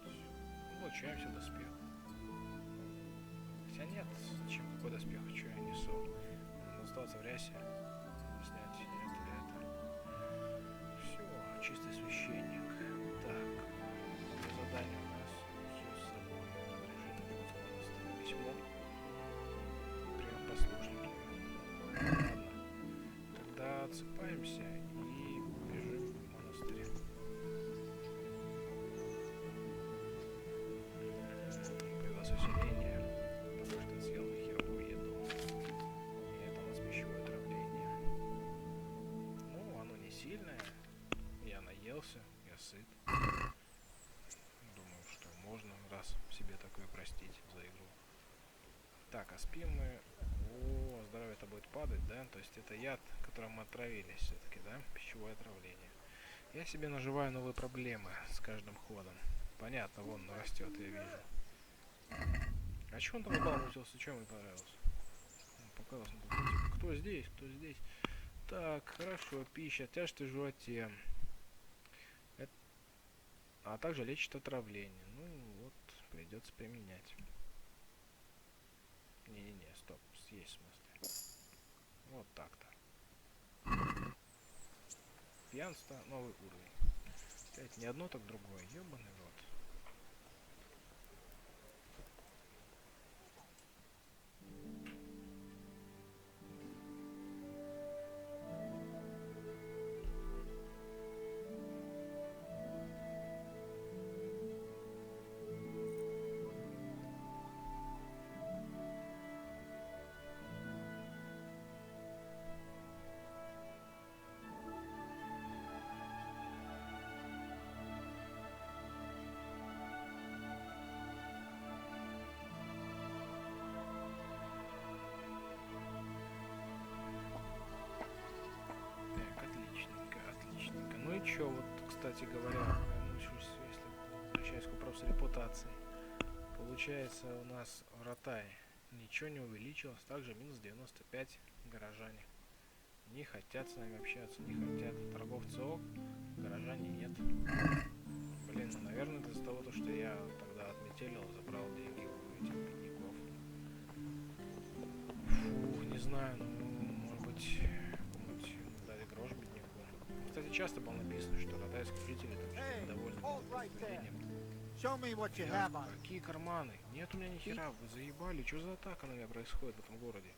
блядь. Улучшаемся доспех. Хотя нет, зачем какой доспех, что я несу? Надо остаться в рясе. Снять это или это. Все, чистый священник. Так. Задание у нас все с собой. Разрешение письмо. Прям послушники. Ладно. Тогда Просыпаемся и бежим в монастырь. Появилось усиление, потому что съел херовую еду. И это у нас пищевое отравление. Ну, оно не сильное. Я наелся, я сыт. Думаю, что можно раз себе такое простить за игру. Так, а спим мы... О, здоровье-то будет падать, да? То есть это яд, которым мы отравились все-таки, да? Пищевое отравление. Я себе наживаю новые проблемы с каждым ходом. Понятно, вон растет, я вижу. А чё он там балмутился? Чё ему понравилось? Показалось, кто здесь? Кто здесь? Так, хорошо, пища, тяжесть в животе. А также лечит отравление. Ну вот, придется применять. Не-не-не, стоп, съесть в смысле. Вот так-то. Пьянство, новый уровень. Опять не одно, так другое. Ёбаный рот. Так, отличненько, отличненько. Ну и чё, вот, кстати говоря, если возвращаясь к вопросу репутации, получается у нас в Ротае ничего не увеличилось, также минус 95 горожане. Не хотят с нами общаться, не хотят. Торговцы ок, горожане нет. Блин, ну, наверное, это из-за того, что я тогда отметелил, забрал деньги у этих бедняков. Фух, не знаю, ну, может быть, дали грош бедняку. Кстати, часто было написано, что ротайские жители там что-то недовольны поведением. Какие карманы? Нет у меня ни хера, вы заебали. Что за атака на меня происходит в этом городе?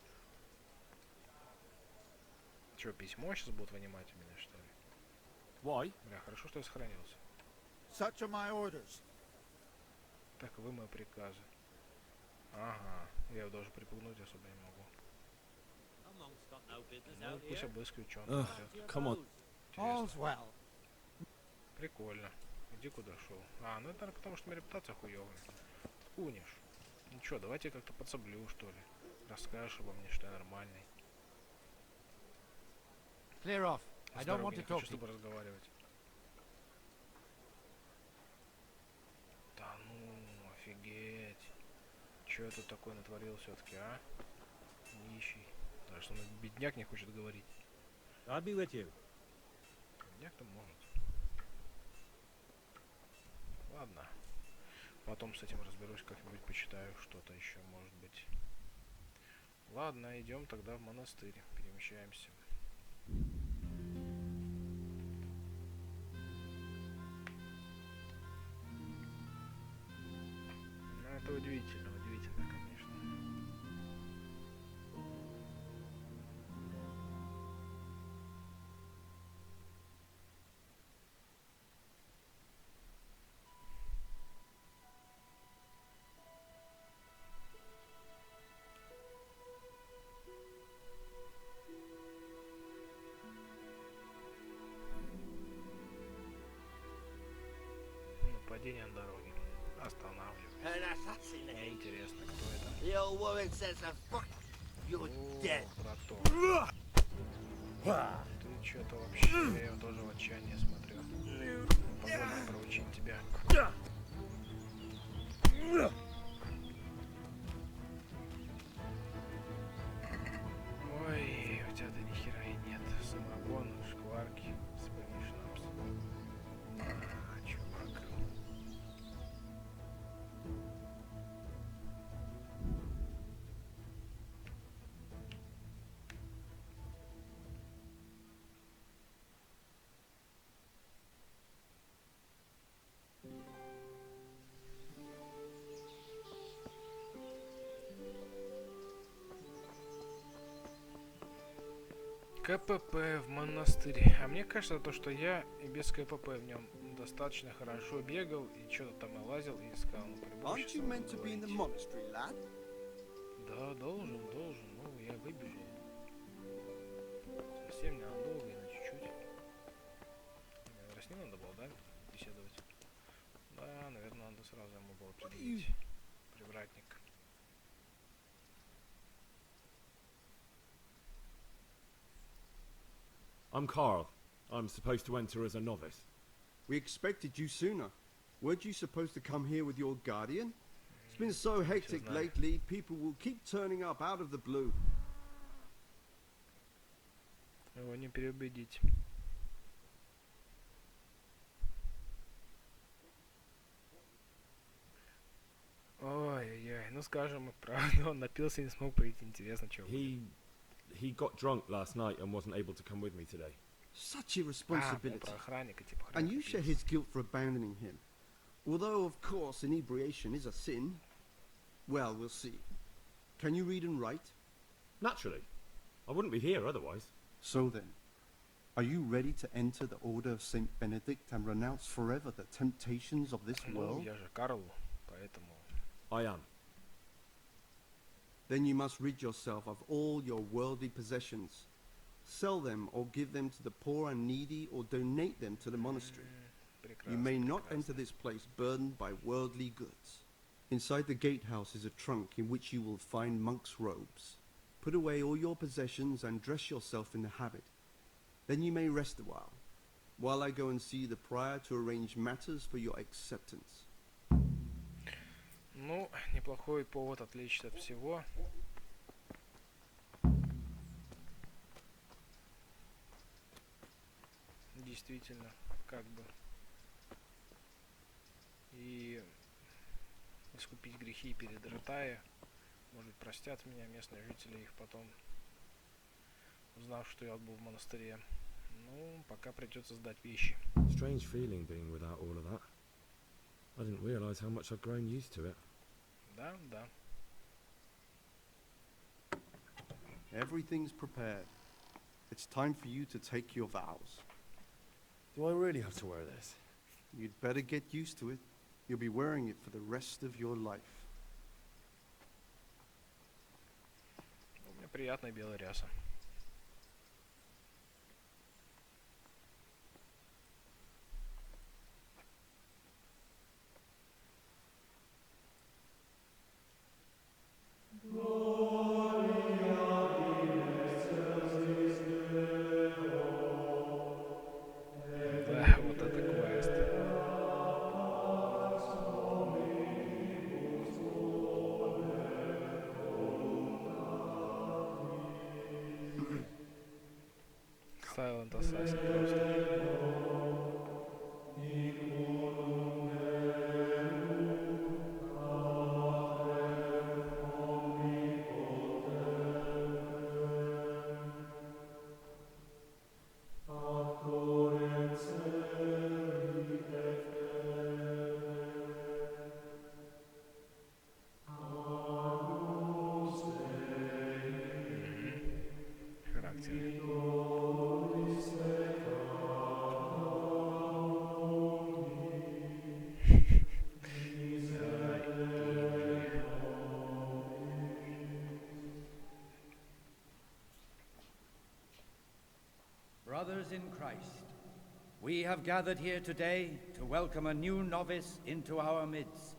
Че, письмо сейчас будут вынимать у меня, что ли? Why? Бля, хорошо, что я сохранился. Such are my orders. Так, вы мои приказы. Ага, я его даже припугнуть особо не могу. Ну, пусть обыскивает, что он там ждет. Come on. All's well. Прикольно. Иди куда шел. А, ну это, наверное, потому что у меня репутация хуёвая. Кунишь. Ну чё, давайте как-то подсоблю, что ли. Расскажешь обо мне, что я нормальный. Clear off. I don't want to Не talk хочу с to you. тобой разговаривать. Да ну, офигеть. Чё я тут такое натворил все-таки, а? Нищий. Даже что он бедняк не хочет говорить. I'll be with you. Бедняк-то может. Ладно. Потом с этим разберусь, как-нибудь почитаю что-то еще, может быть. Ладно, идем тогда в монастырь. Перемещаемся. Ну, это удивительно, удивительно, конечно. Нападение на дороге. Останавливаюсь. Мне интересно, кто это. The old woman says a fuck. You're dead. Браток. Ты что-то вообще, я его тоже в отчаянии смотрю. Позволь проучить тебя. Ой, у тебя-то ни хера и нет. Самогон, шкварки, вспомни шнапс. А, чувак. КПП в монастыре. А мне кажется, то, что я и без КПП в нем достаточно хорошо бегал и что-то там и лазил и искал. Ну, Aren't you meant to be in the monastery, lad? Да, должен. Ну, я выбежал. Совсем ненадолго и на чуть-чуть. С ним надо было, да, беседовать? Да, наверное, надо сразу ему было предъявить. Привратник. I'm Carl. I'm supposed to enter as a novice. We expected you sooner. Weren't you supposed to come here with your guardian? It's been so hectic lately, people will keep turning up out of the blue. Его не переубедить. Ой-ой-ой, ну скажем, правда, он напился и не смог прийти. Интересно, что He got drunk last night and wasn't able to come with me today. Such irresponsibility. Про охранника, типа And you охранник share напился. his guilt for abandoning him. Although, of course, inebriation is a sin. Well, we'll see. Can you read and write? Naturally. I wouldn't be here otherwise. So then, are you ready to enter the Order of Saint Benedict and renounce forever the temptations of this Ну, world? я же Карл, поэтому... I am. Then you must rid yourself of all your worldly possessions. Sell them or give them to the poor and needy or donate them to the monastery. You may not enter this place burdened by worldly goods. Inside the gatehouse is a trunk in which you will find monks' robes. Put away all your possessions and dress yourself in the habit. Then you may rest a while I go and see the prior to arrange matters for your acceptance. Ну, неплохой повод отвлечься от всего. Действительно, как бы. И искупить грехи перед Ретае. Может быть, простят меня местные жители их потом, узнав, что я был в монастыре. Ну, пока придется сдать вещи. Strange feeling being without all of that. I didn't realise how much I'd grown used to it. Да. Everything's prepared. It's time for you to take your vows. Do I really have to wear this? You'd better get used to it. You'll be wearing it for the rest of your life. У меня приятная белая ряса. Да, вот это квест. Silent Assassin просто. Характер. Brothers in Christ, we have gathered here today to welcome a new novice into our midst.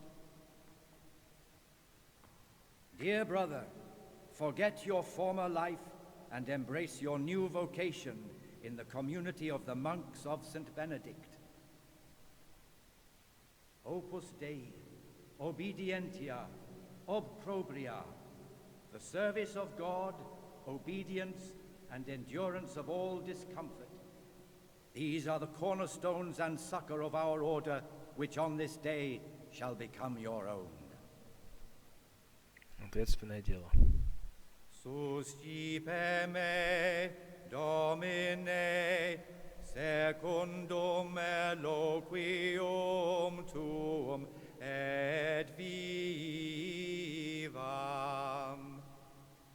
Dear brother, forget your former life and embrace your new vocation in the community of the monks of St. Benedict. Opus Dei, obedientia, obprobria, the service of God, obedience, and endurance of all discomfort. These are the cornerstones and succor of our order, which on this day shall become your own. Ответственное дело. Suscipe me, Domine, secundum eloquium tuum et vivam,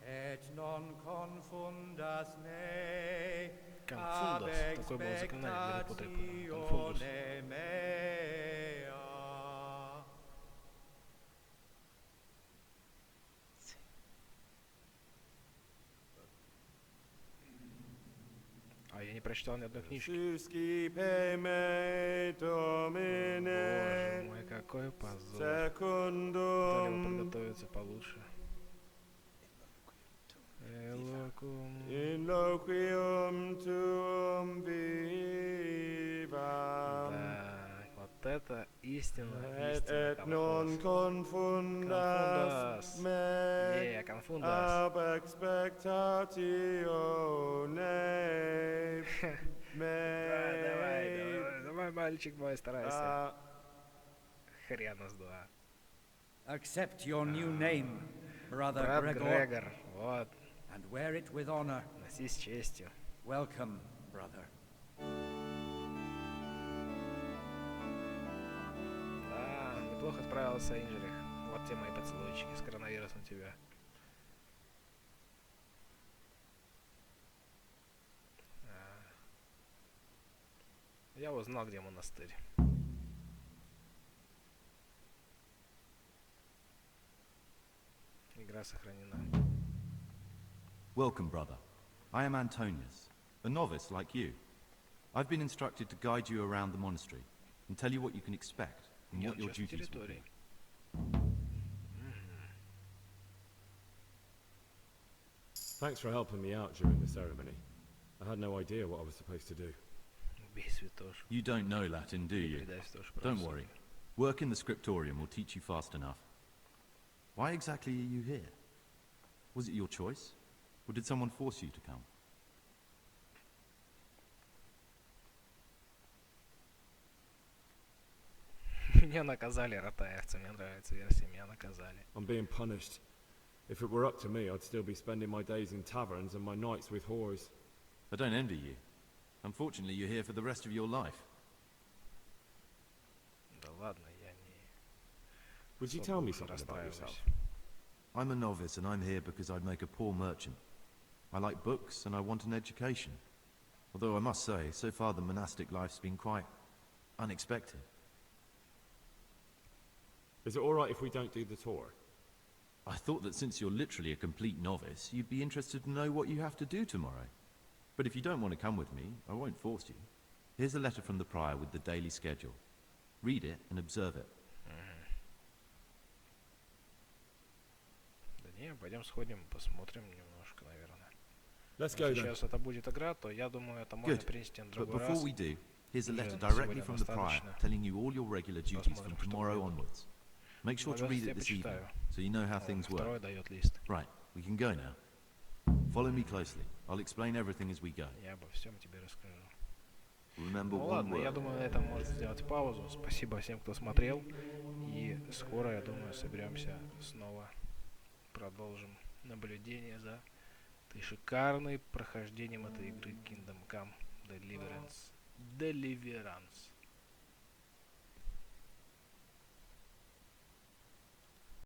et non confundas me Конфундас. Такое было заклинание в Гарри Поттере, по-моему. Конфундус. А я не прочитал ни одной книжки. Боже мой, какой позор. Дали бы подготовиться получше. Да, вот это истина конфундас. Конфундас. Давай, мальчик мой, старайся. Хрена с два. Accept your new name, brother Брат Gregor, Грегор, вот. and wear it with honor. Носи с честью. Welcome, brother. Да, неплохо справился Инжерих. Вот те мои поцелуйчики с коронавирусом тебя. Я узнал, где монастырь. Игра сохранена. Welcome, brother. I am Antonius, a novice like you. I've been instructed to guide you around the monastery and tell you what you can expect and what your duties will be. Thanks for helping me out during the ceremony. I had no idea what I was supposed to do. You don't know Latin, do you? Don't worry. Work in the scriptorium will teach you fast enough. Why exactly are you here? Was it your choice? Or did someone force you to come? Меня наказали, ротаевцы. Мне нравится версия. Меня наказали. I'm being punished. If it were up to me, I'd still be spending my days in taverns and my nights with whores. I don't envy you. Unfortunately, you're here for the rest of your life. Да ладно, я не... Would you tell me something about yourself? I'm a novice and I'm here because I'd make a poor merchant. I like books and I want an education. Although I must say, so far the monastic life's been quite unexpected. Is it alright if we don't do the tour? I thought that since you're literally a complete novice, you'd be interested to know what you have to do tomorrow. But if you don't want to come with me, I won't force you. Here's a letter from the prior with the daily schedule. Read it and observe it. Да не, пойдем сходим, посмотрим немножко, наверное. Let's go then. Сейчас это будет игра, то я думаю, это можно принести на But другой before раз. we do, here's a letter Уже directly сегодня from the prior достаточно. telling you all your regular duties from Посмотрим, что tomorrow будет. onwards. Make sure to read it this evening, почитаю. so you know how things Второй work. дает лист. Right, we can go now. Follow me closely. I'll explain everything as we go. Я обо всем тебе расскажу. Remember Ну one ладно, я word. думаю, на этом можно сделать паузу. Спасибо всем, кто смотрел. И скоро, я думаю, соберемся снова. Продолжим наблюдение за шикарным прохождением этой игры Kingdom Come Deliverance.